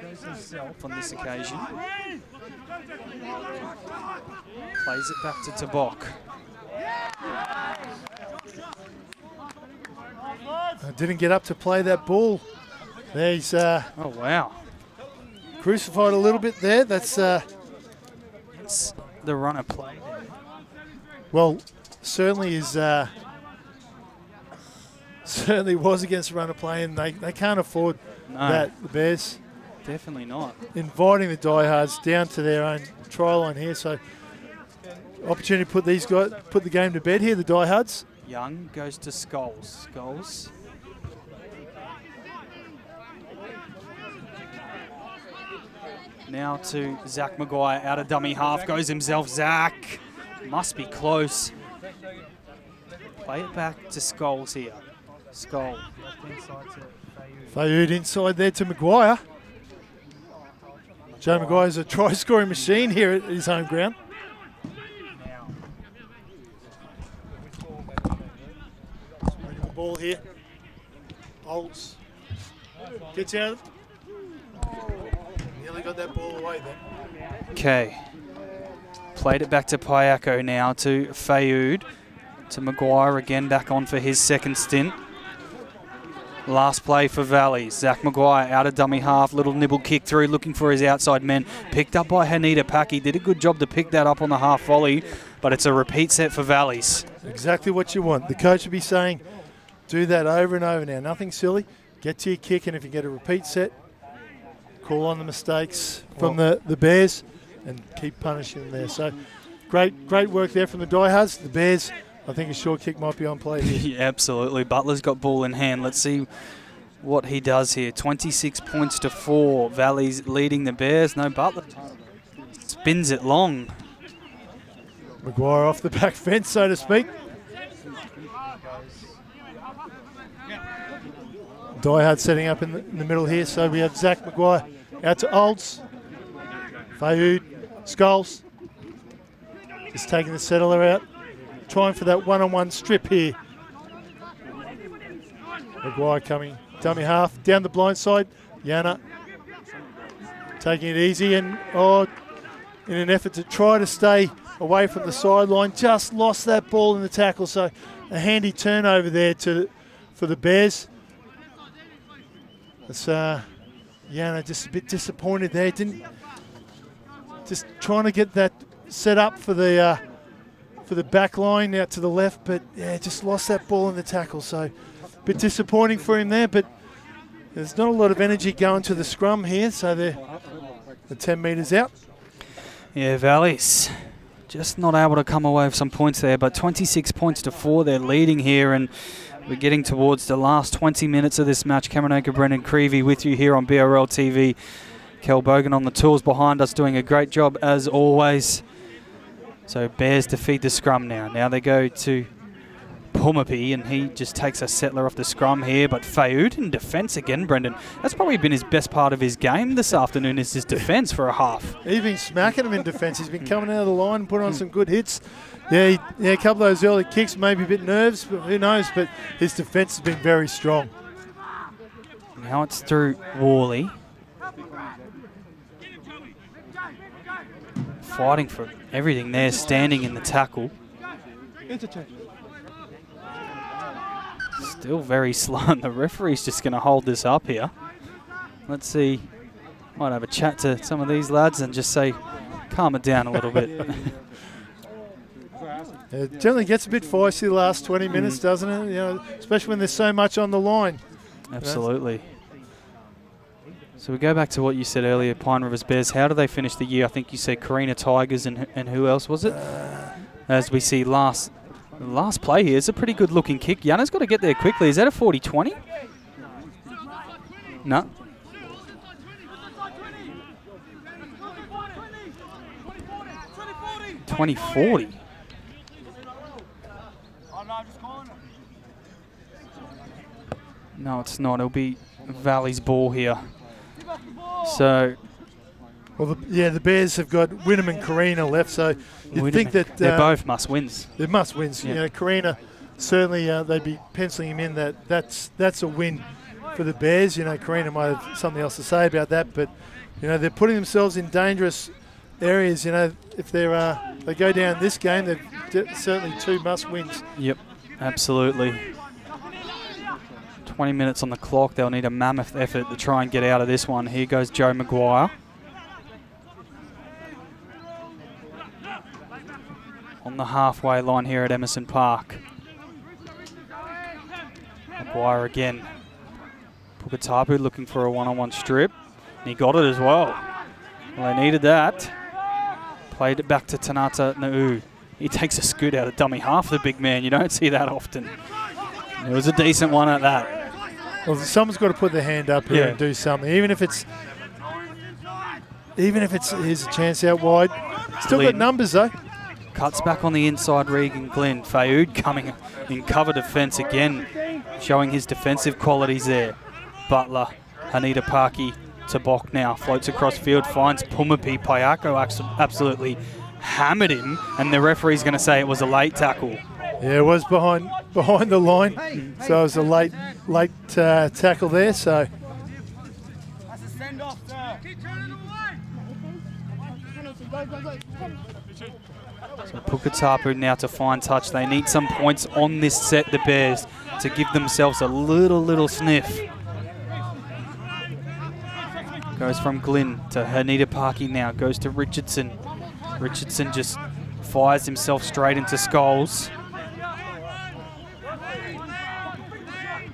Goes himself on this occasion. Plays it back to Tabok. Didn't get up to play that ball. There he's oh, wow. Crucified a little bit there. That's it's the runner play. Well, certainly is certainly was against the runner play, and they can't afford that, the Bears. Definitely not. Inviting the Diehards down to their own try line here, so opportunity to put these guys, put the game to bed here, the Diehards. Young goes to Scholes. Scholes. Now to Zach Maguire, out of dummy half, goes himself. Zach must be close. Play it back to Scholes here. Scholes. Fayoud inside there to Maguire. Joe Maguire's a try-scoring machine here at his home ground. Spreading the ball here. Olds gets out. Nearly got that ball away then. Okay. Played it back to Payako now to Fayoud. To Maguire again, back on for his second stint. Last play for Valley. Zach Maguire out of dummy half. Little nibble kick through, looking for his outside men. Picked up by Hanita Paki. Did a good job to pick that up on the half volley, but it's a repeat set for Valleys. Exactly what you want. The coach would be saying, do that over and over now. Nothing silly. Get to your kick, and if you get a repeat set, call on the mistakes from the Bears and keep punishing them there. So great work there from the Diehards. The Bears I think a short kick might be on play here. Yeah, absolutely. Butler's got ball in hand. Let's see what he does here. 26 points to 4. Valley's leading the Bears. No, Butler spins it long. Maguire off the back fence, so to speak. Diehards setting up in the middle here, so we have Zach Maguire out to Olds. Fayoud, Scholes. Just taking the settler out. Trying for that one-on-one strip here. Maguire coming, dummy half, down the blind side. Yana taking it easy and in an effort to try to stay away from the sideline, just lost that ball in the tackle. So a handy turnover there for the Bears. It's Yana just a bit disappointed there. Just trying to get that set up for the back line out to the left, but yeah, just lost that ball in the tackle. So a bit disappointing for him there, but there's not a lot of energy going to the scrum here, so they're 10 metres out. Yeah, Valleys just not able to come away with some points there, but 26 points to 4, they're leading here, and we're getting towards the last 20 minutes of this match. Cameron Oker, Brendan Creevy with you here on BRL TV. Kel Bogan on the tools behind us doing a great job as always. So Bears defeat the scrum now. Now they go to Pumapi, and he just takes a settler off the scrum here. But Fayoud in defence again, Brendan. That's probably been his best part of his game this afternoon, is his defence for a half. He's been smacking him in defence. He's been coming out of the line and putting on some good hits. Yeah, a couple of those early kicks, maybe a bit nerves, but who knows. But his defence has been very strong. Now it's through Worley. Fighting for everything there, standing in the tackle. Still very slow, and the referee's just going to hold this up here. Let's see. Might have a chat to some of these lads and just say, calm it down a little bit. It generally gets a bit feisty the last 20 minutes, doesn't it? You know, especially when there's so much on the line. Absolutely. So we go back to what you said earlier, Pine Rivers Bears. How do they finish the year? I think you said Carina Tigers and who else was it? As we see last play here, it's a pretty good looking kick. Yana's got to get there quickly. Is that a 40-20? No. $20-40. No, it's not. It'll be Valley's ball here. So, well, the Bears have got Wynnum and Carina left, so you'd think that they're both must-wins. They're must-wins. Yeah. You know, Carina certainly they'd be penciling him in. That's a win for the Bears. You know, Carina might have something else to say about that, but you know they're putting themselves in dangerous areas. You know, if they go down this game, they're certainly 2 must-wins. Yep, absolutely. 20 minutes on the clock. They'll need a mammoth effort to try and get out of this one. Here goes Joe Maguire. On the halfway line here at Emerson Park. Maguire again. Pukatapu looking for a one-on-one strip. And he got it as well. Well, they needed that. Played it back to Tanata Na'u. He takes a scoot out of dummy half, the big man. You don't see that often. It was a decent one at that. Well, someone's got to put their hand up here and do something, even if it's here's a chance out wide. Still Glenn. Got numbers though. Cuts back on the inside, Regan Glenn. Fayoud coming in cover defence again, showing his defensive qualities there. Butler, Hanita Parky to Bok now, floats across field, finds Pumapi. Payako absolutely hammered him, and the referee's going to say it was a late tackle. Yeah, it was behind the line, so it was a late tackle there. So That's a send off, sir. Keep turning away. So Pukatapu now to find touch. They need some points on this set, the Bears, to give themselves a little sniff. Goes from Glynn to Hanita Parky now. Goes to Richardson. Richardson just fires himself straight into Scholes.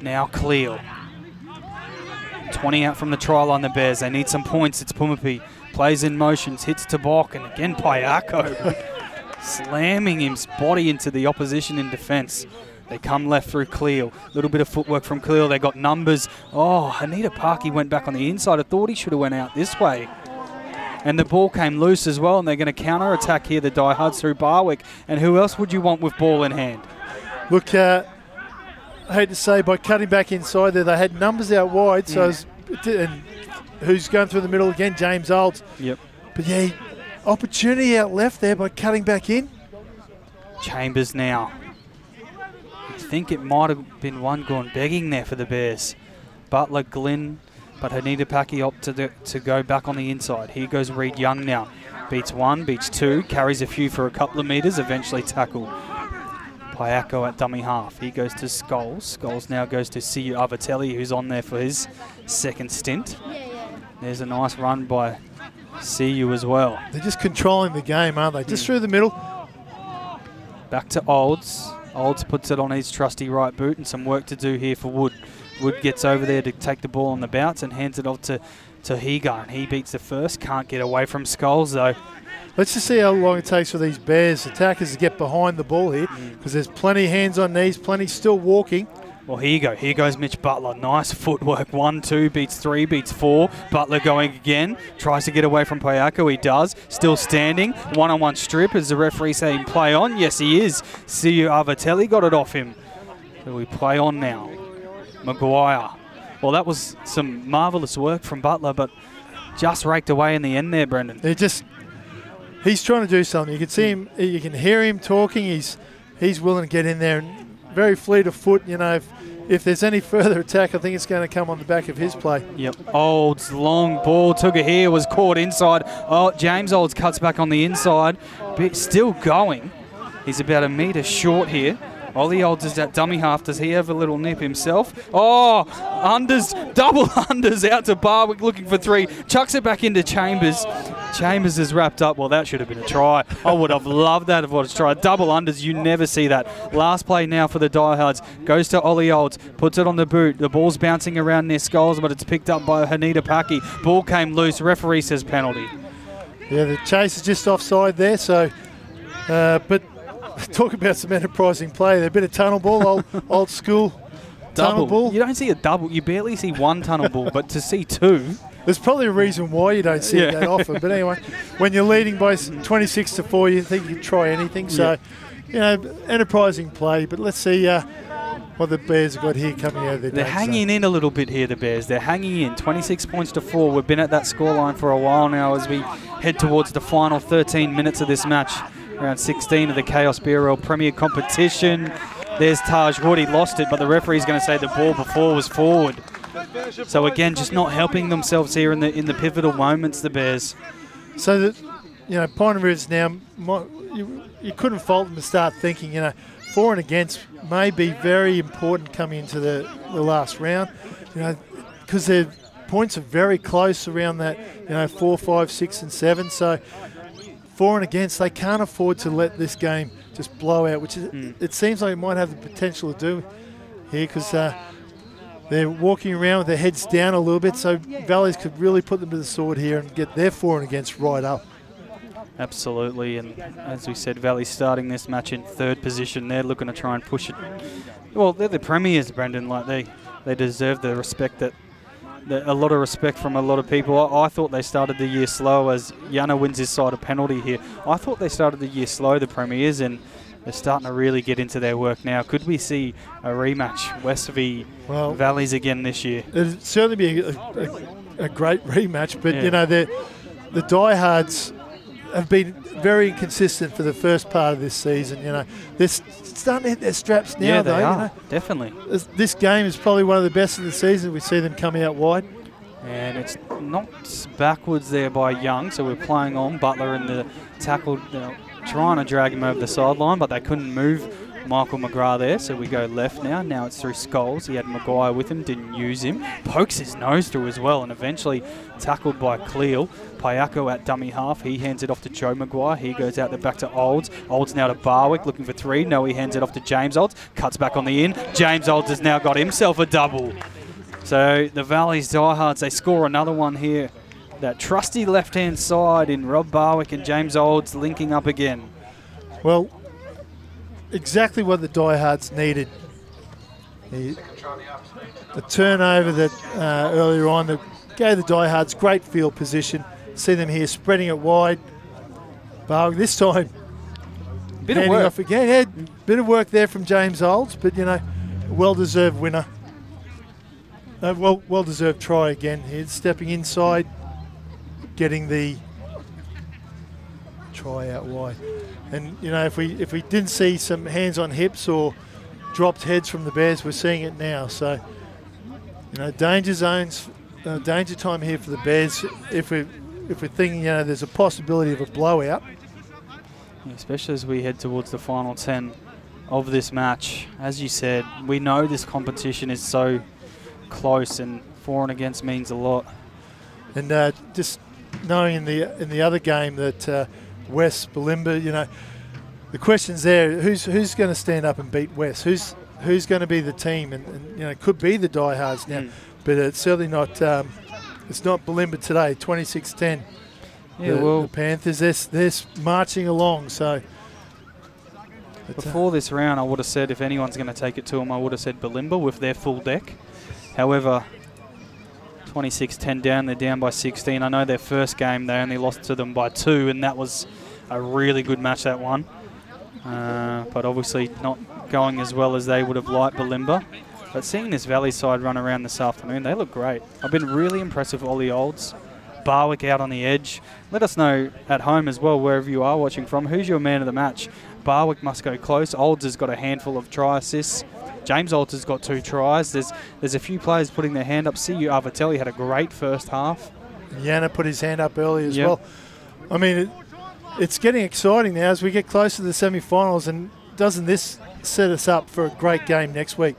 Now Cleo. 20 out from the try line, the Bears. They need some points. It's Pumapi. Plays in motions, hits to Bok, and again Payako. slamming his body into the opposition in defence. They come left through Cleo. A little bit of footwork from Cleo. They got numbers. Oh, Anita Parkey went back on the inside. I thought he should have went out this way. And the ball came loose as well, and they're going to counter-attack here, the Diehards through Barwick. And who else would you want with ball in hand? Look, I hate to say, by cutting back inside there, they had numbers out wide. So and who's going through the middle again? James Olds. Yep. But yeah, opportunity out left there by cutting back in. Chambers now. I think it might have been one gone begging there for the Bears. Butler, Glynn, but Anita Parkey opted to go back on the inside. Here goes Reed Young now. Beats one, beats two, carries a few for a couple of metres, eventually tackled. Payako at dummy half. He goes to Scholes. Scholes now goes to CU Avatelli, who's on there for his second stint. There's a nice run by CU as well. They're just controlling the game, aren't they? Just through the middle. Back to Olds. Olds puts it on his trusty right boot, and some work to do here for Wood. Wood gets over there to take the ball on the bounce and hands it off to Higa, and he beats the first. Can't get away from Scholes though. Let's just see how long it takes for these Bears attackers to get behind the ball here, because there's plenty hands on knees, plenty still walking. Well, here you go. Here goes Mitch Butler. Nice footwork. 1-2, beats 3, beats 4. Butler going again. Tries to get away from Payako. He does. Still standing. One-on-one strip. Is the referee saying play on? Yes, he is. CU Avatelli got it off him. So we play on now. Maguire. Well, that was some marvellous work from Butler, but just raked away in the end there, Brendan. He's trying to do something. You can see him. You can hear him talking. He's willing to get in there. And very fleet of foot. You know, if there's any further attack, I think it's going to come on the back of his play. Yep. Olds, long ball, took it here, was caught inside. Oh, James Olds cuts back on the inside. But still going. He's about a metre short here. Ollie Olds is at dummy half. Does he have a little nip himself? Oh, unders, double unders out to Barwick looking for 3. Chucks it back into Chambers. Chambers is wrapped up. Well, that should have been a try. I would have loved that if it was a try. Double unders, you never see that. Last play now for the Diehards. Goes to Ollie Olds, puts it on the boot. The ball's bouncing around near Scholes, but it's picked up by Anita Parkey. Ball came loose. Referee says penalty. Yeah, the chase is just offside there. So, but talk about some enterprising play. A bit of tunnel ball, old school tunnel ball. You don't see a double. You barely see one tunnel ball, but to see 2. There's probably a reason why you don't see it that often. But anyway, when you're leading by 26-4, you think you can try anything. So, you know, enterprising play. But let's see what the Bears have got here coming out of their They're hanging in a little bit here, the Bears. They're hanging in. 26 points to 4. We've been at that scoreline for a while now as we head towards the final 13 minutes of this match. Round 16 of the CAOS BRL Premier Competition. There's Taj Wood. He lost it, but the referee's going to say the ball before was forward. So again, just not helping themselves here in the pivotal moments, the Bears. So that, you know, Pine Rivers now, you couldn't fault them to start thinking, you know, for and against may be very important coming into the last round, you know, because their points are very close around that, you know, 4, 5, 6, and 7. So for and against, they can't afford to let this game just blow out, which is, it seems like it might have the potential to do here, because they're walking around with their heads down a little bit, so Valleys could really put them to the sword here and get their for and against right up. Absolutely, and as we said, Valley's starting this match in 3rd position. They're looking to try and push it. Well, they're the premiers, Brendan. Like they deserve the respect a lot of respect from a lot of people. I thought they started the year slow, as Yana wins his side a penalty here. I thought they started the year slow, the premiers, and they're starting to really get into their work now. Could we see a rematch, West v Valleys again this year? It'd certainly be a great rematch, but you know, the Diehards have been very inconsistent for the first part of this season. You know, they're starting to hit their straps now. Yeah, they are. You know? Definitely. This game is probably one of the best of the season. We see them coming out wide. And it's knocked backwards there by Young, so we're playing on. Butler in the tackle, trying to drag him over the sideline, but they couldn't move Michael McGrath there, so we go left now. Now it's through Scholes. He had Maguire with him, didn't use him. Pokes his nose through as well, and eventually tackled by Cleo. Payako at dummy half. He hands it off to Joe Maguire. He goes out there back to Olds. Olds now to Barwick, looking for 3. No, he hands it off to James Olds. Cuts back on the in. James Olds has now got himself a double. So the Valleys Diehards, they score another one here. That trusty left-hand side in Rob Barwick and James Olds linking up again. Well, exactly what the Diehards needed. The turnover that earlier on that gave the Diehards great field position. See them here spreading it wide. Barwick this time Bit of work. off again. Yeah, bit of work there from James Olds, but you know, well-deserved winner. Well-deserved try again. He's stepping inside, getting the try out wide. And you know, if we didn't see some hands on hips or dropped heads from the Bears, we're seeing it now. So you know, danger zones, danger time here for the Bears. If we're thinking, you know, there's a possibility of a blowout. Especially as we head towards the final 10 of this match. As you said, we know this competition is so close, and for and against means a lot. And just knowing in the other game that West Bulimba, you know, the question's there: who's going to stand up and beat West? Who's going to be the team? And you know, it could be the Diehards now, but it's certainly not. It's not Bulimba today. 26-10. Yeah, the Panthers, they're marching along. So before this round, I would have said if anyone's going to take it to them, I would have said Bulimba with their full deck. However, 26-10 down, they're down by 16. I know their first game they only lost to them by 2, and that was a really good match, that one. But obviously not going as well as they would have liked Bulimba. But seeing this Valley side run around this afternoon, they look great. I've been really impressed with Ollie Olds. Barwick out on the edge. Let us know at home as well, wherever you are watching from, who's your man of the match. Barwick must go close. Olds has got a handful of try assists. James Olds has got 2 tries. There's a few players putting their hand up. CU Arvatelli had a great first half. Yana put his hand up early as well. I mean, it's getting exciting now as we get closer to the semi-finals, and doesn't this set us up for a great game next week?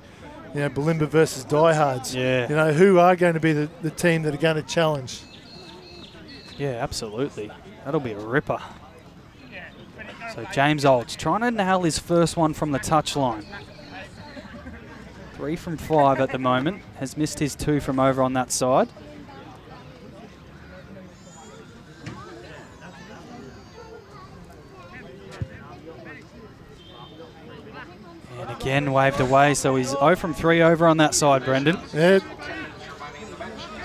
You know, Bulimba versus Diehards. Yeah. You know, who are going to be the team that are going to challenge? Yeah, absolutely. That'll be a ripper. So James Olds trying to nail his first one from the touchline. 3 from 5 at the moment. Has missed his 2 from over on that side. And again waved away, so he's 0 from 3 over on that side, Brendan. Yeah.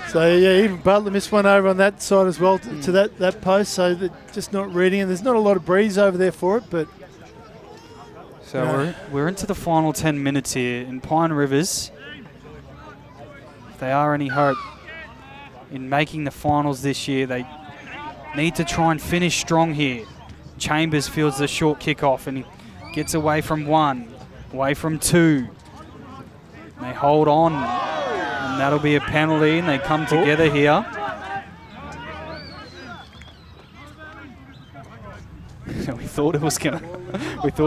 So yeah, even Butler missed one over on that side as well to that post, so they're just not reading, and there's not a lot of breeze over there for it, but... So we're into the final 10 minutes here in Pine Rivers. If they are any hope in making the finals this year, they need to try and finish strong here. Chambers fields the short kickoff and he gets away from 1, away from 2. They hold on, and that'll be a penalty, and they come together here. We thought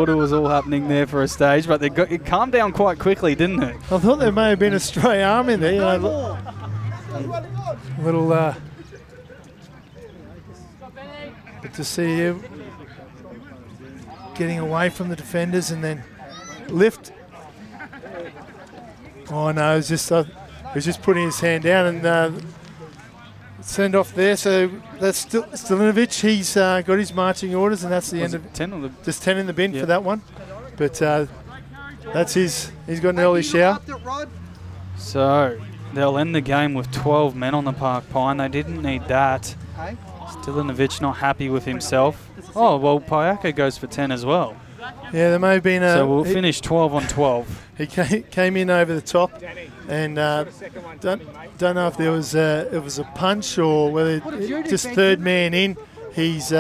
it was all happening there for a stage, but it calmed down quite quickly, didn't it? I thought there may have been a stray arm in there. You know, little but to see him getting away from the defenders and then lift. Oh no, it was just putting his hand down and send off there. So that's still Stilinovic. He's got his marching orders, and that's the end of 10 on the just 10 in the bin for that one. But that's his. He's got an early shower. So they'll end the game with 12 men on the Park Pine. They didn't need that. Stilinovic not happy with himself. Oh well, Payaka goes for 10 as well. Yeah, there may have been a... So we'll finish 12 on 12. He came in over the top, and don't know if there was it was a punch or whether just third man in. He's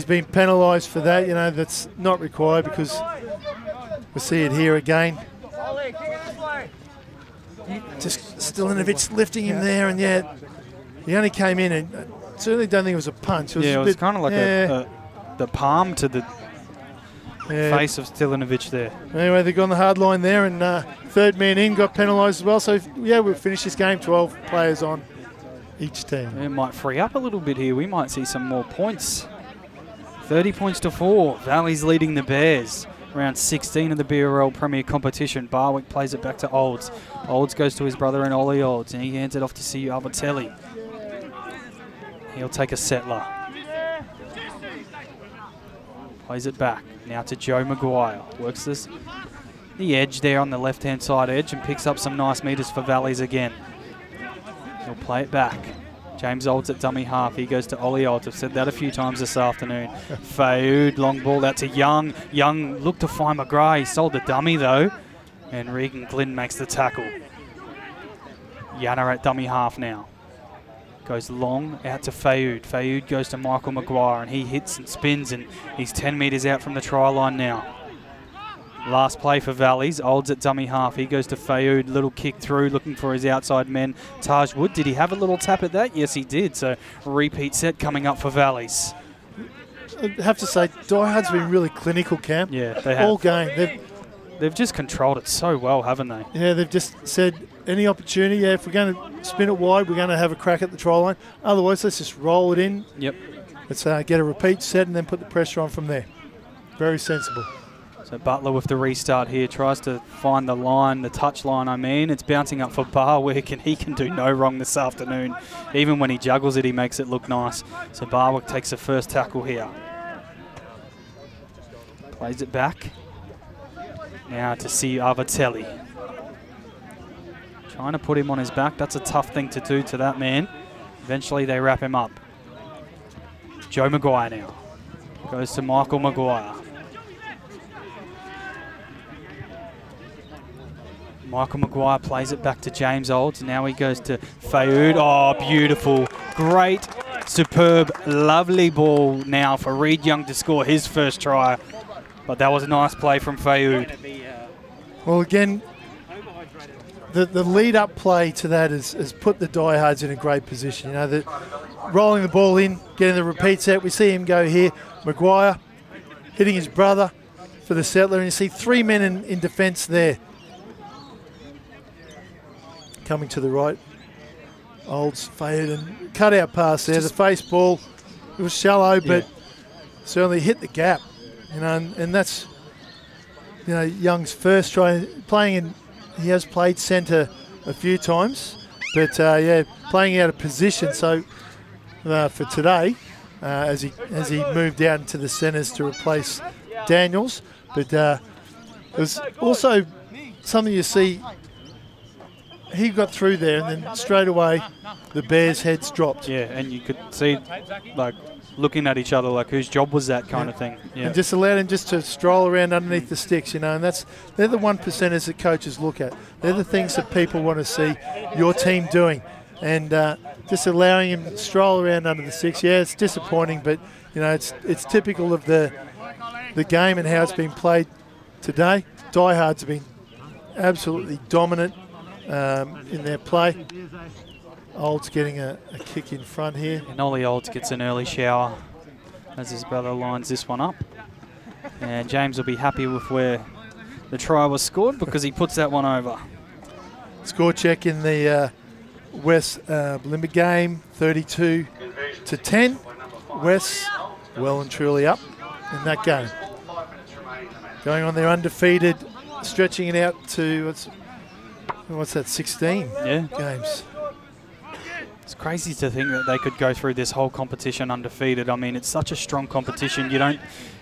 been penalised for that. You know, that's not required because we'll see it here again. Just Stilinovic lifting him there, and yeah, he only came in, and I certainly don't think it was a punch. It was it was kind of like the palm to the face of Stilinovic there. Anyway, they've gone the hard line there, and third man in got penalised as well. So, yeah, we'll finish this game 12 players on each team. It might free up a little bit here. We might see some more points. 30 points to 4. Valley's leading the Bears. Round 16 of the BRL Premier Competition. Barwick plays it back to Olds. Olds goes to his brother and Ollie Olds, and he hands it off to CU Arvatelli. He'll take a settler. Plays it back. Now to Joe Maguire. Works the edge there on the left-hand side edge and picks up some nice metres for Valleys again. He'll play it back. James Olds at dummy half. He goes to Ollie Olds. I've said that a few times this afternoon. Faoud, long ball out to Young. Young looked to find McGrath. He sold the dummy though. And Regan Glynn makes the tackle. Yana at dummy half now. Goes long out to Faoud. Faoud goes to Michael Maguire and he hits and spins and he's 10 metres out from the try line now. Last play for Valleys. Olds at dummy half. He goes to Faoud. Little kick through, looking for his outside men. Taj Wood, did he have a little tap at that? Yes, he did. So repeat set coming up for Valleys. I have to say, Diehards been really clinical, Cam. Yeah, they have. All game. They've just controlled it so well, haven't they? Yeah, they've just said any opportunity. Yeah, if we're going to spin it wide, we're going to have a crack at the try line. Otherwise, let's just roll it in. Yep. Let's get a repeat set and then put the pressure on from there. Very sensible. So Butler with the restart here tries to find the line, the touch line. I mean, it's bouncing up for Barwick, and he can do no wrong this afternoon. Even when he juggles it, he makes it look nice. So Barwick takes the first tackle here. Plays it back. Now to see Avatelli. Trying to put him on his back. That's a tough thing to do to that man. Eventually they wrap him up. Joe Maguire now. Goes to Michael Maguire. Michael Maguire plays it back to James Olds. Now he goes to Faoud. Oh, beautiful. Great, superb, lovely ball now for Reed Young to score his first try. But that was a nice play from Faoud. Well, again, the lead-up play to that has put the Diehards in a great position. You know, rolling the ball in, getting the repeat set. We see him go here. Maguire hitting his brother for the settler. And you see 3 men in defence there. Coming to the right. Olds, Faoud, and cut out pass there. The face ball, it was shallow, but certainly hit the gap. You know, and that's, you know, Young's first try. Playing in, he has played centre a few times, but yeah, playing out of position. So for today, as he moved out into the centres to replace Daniels, but it was also something you see. He got through there, and then straight away, the Bears' heads dropped. Yeah, and you could see, like, looking at each other, like, whose job was that kind of thing. Yeah. And just allowed him just to stroll around underneath the sticks, you know, and they're the 1%ers that coaches look at. They're the things that people want to see your team doing. And just allowing him to stroll around under the sticks, yeah, it's disappointing, but, you know, it's typical of the game and how it's been played today. Diehards have been absolutely dominant in their play. Olds getting a kick in front here. And Ollie Olds gets an early shower as his brother lines this one up. And James will be happy with where the try was scored because he puts that one over. Score check in the West Limber game, 32-10. West well and truly up in that game. Going on there undefeated, stretching it out to, what's that, 16 games. It's crazy to think that they could go through this whole competition undefeated. I mean, it's such a strong competition.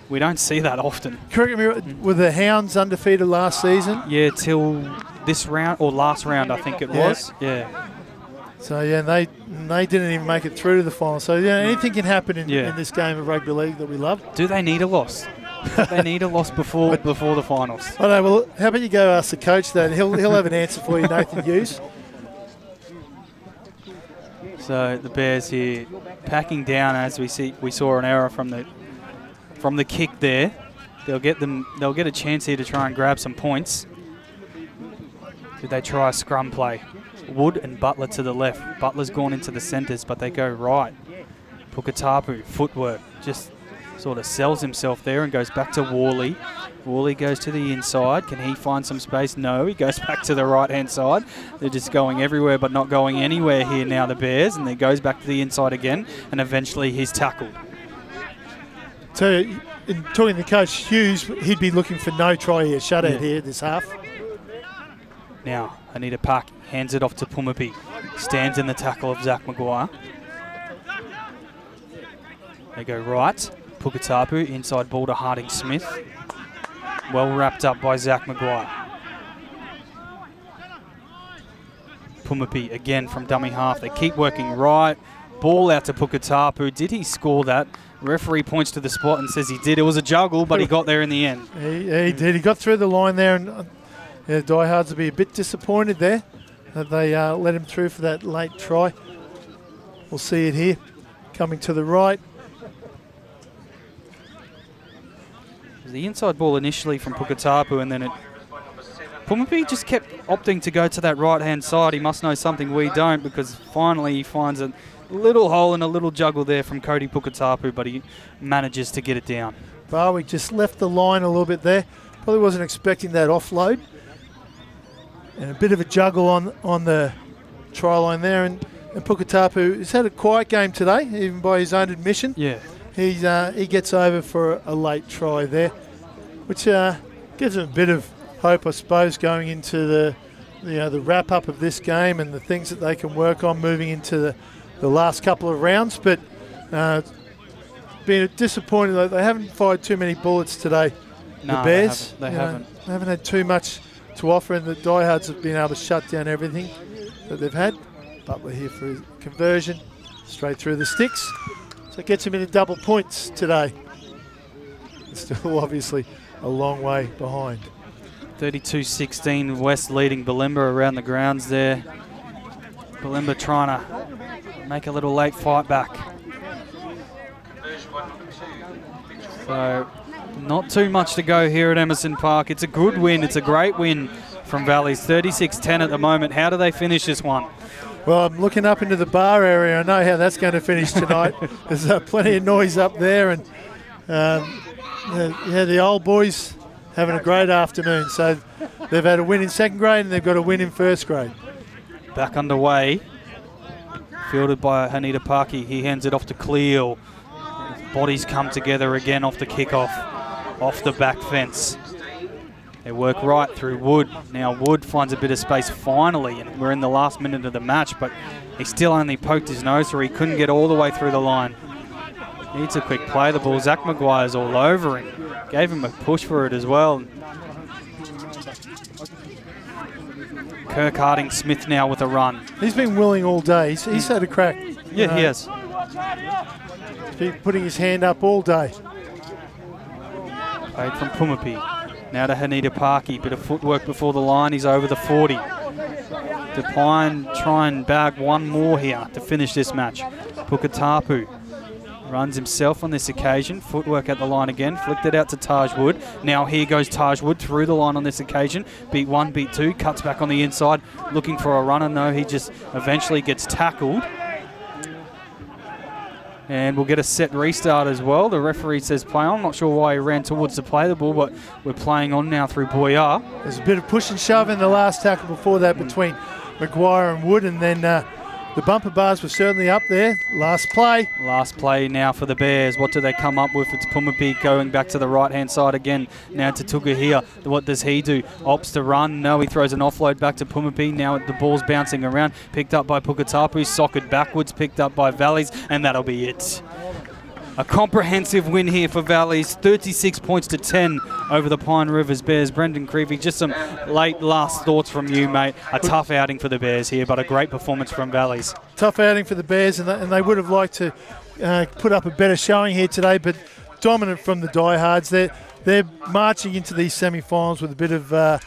We don't see that often. Correct me, were the Hounds undefeated last season? Yeah, till this round, or last round, I think it was. Yeah. So, yeah, they didn't even make it through to the final. So, yeah, anything can happen in this game of rugby league that we love. Do they need a loss? They need a loss before the finals. I know. Well, how about you go ask the coach that? He'll have an answer for you, Nathan Hughes. So the Bears here packing down as we saw an error from the kick there. They'll get a chance here to try and grab some points. Did they try a scrum play? Wood and Butler to the left. Butler's gone into the centres, but they go right. Pukatapu, footwork, just sort of sells himself there and goes back to Worley. Worley goes to the inside. Can he find some space? No, he goes back to the right-hand side. They're just going everywhere but not going anywhere here now, the Bears, and then goes back to the inside again, and eventually he's tackled. So, in talking to Coach Hughes, he'd be looking for no try here, shutout here this half. Now, Anita Park hands it off to Pumapi. Stands in the tackle of Zach Maguire. They go right. Pukatapu. Inside ball to Harding Smith. Well wrapped up by Zach Maguire. Pumapi again from dummy half. They keep working right. Ball out to Pukatapu. Did he score that? Referee points to the spot and says he did. It was a juggle, but he got there in the end. He did. He got through the line there, and the Diehards will be a bit disappointed there that they let him through for that late try. We'll see it here. Coming to the right. The inside ball initially from Pukatapu, and then Pumapi just kept opting to go to that right-hand side. He must know something we don't, because finally he finds a little hole and a little juggle there from Cody Pukatapu, but he manages to get it down. Barwick just left the line a little bit there. Probably wasn't expecting that offload. And a bit of a juggle on the try line there. And Pukatapu has had a quiet game today, even by his own admission. Yeah. He gets over for a late try there, which gives him a bit of hope, I suppose, going into the wrap-up of this game and the things that they can work on moving into the last couple of rounds. But been disappointed that they haven't fired too many bullets today. No, the Bears. They haven't. They haven't had too much to offer, and the Diehards have been able to shut down everything that they've had. Butler here for his conversion, straight through the sticks. So it gets him into double points today. It's still obviously a long way behind. 32-16, West leading Bulimba around the grounds there. Bulimba trying to make a little late fight back. So not too much to go here at Emerson Park. It's a good win. It's a great win from Valleys. 36-10 at the moment. How do they finish this one? Well, I'm looking up into the bar area. I know how that's going to finish tonight. There's plenty of noise up there, and the old boys having a great afternoon. So they've had a win in second grade and they've got a win in first grade. Back underway. Fielded by Hanita Parky. He hands it off to Cleo. Bodies come together again off the kickoff, off the back fence. They work right through Wood. Now Wood finds a bit of space finally, and we're in the last minute of the match, but he still only poked his nose through. He couldn't get all the way through the line. Needs a quick play. The ball. Zach Maguire's all over him. Gave him a push for it as well. Kirk Harding Smith now with a run. He's been willing all day. He's had a crack. Yeah, he has. He's been putting his hand up all day. Played from Pumapi. Now to Hanita Parky. Bit of footwork before the line. He's over the 40. Depine try and bag one more here to finish this match. Pukatapu runs himself on this occasion. Footwork at the line again. Flicked it out to Taj Wood. Now here goes Taj Wood through the line on this occasion. Beat one, beat two. Cuts back on the inside. Looking for a runner. No, he just eventually gets tackled. And we'll get a set restart as well. The referee says play on. I'm not sure why he ran towards to play the ball, but we're playing on now through Boyar. There's a bit of push and shove in the last tackle before that between Maguire and Wood, and then the bumper bars were certainly up there. Last play. Last play now for the Bears. What do they come up with? It's Pumapi going back to the right-hand side again. Now to Tuga here. What does he do? Opts to run. No, he throws an offload back to Pumapi. Now the ball's bouncing around. Picked up by Pukatapu. Socked backwards. Picked up by Valleys. And that'll be it. A comprehensive win here for Valleys. 36 points to 10 over the Pine Rivers Bears. Brendan Creevy, just some late last thoughts from you, mate. A tough outing for the Bears here, but a great performance from Valleys. Tough outing for the Bears, and they would have liked to put up a better showing here today, but dominant from the Diehards. They're marching into these semi-finals with a bit of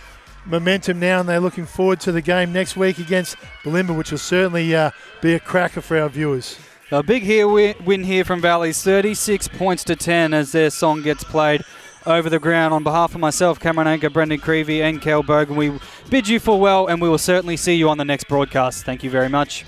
momentum now, and they're looking forward to the game next week against Bulimba, which will certainly be a cracker for our viewers. A big win here from Valleys, 36 points to 10 as their song gets played over the ground. On behalf of myself, Cameron Anker, Brendan Creevy and Kel Bogan, we bid you farewell, and we will certainly see you on the next broadcast. Thank you very much.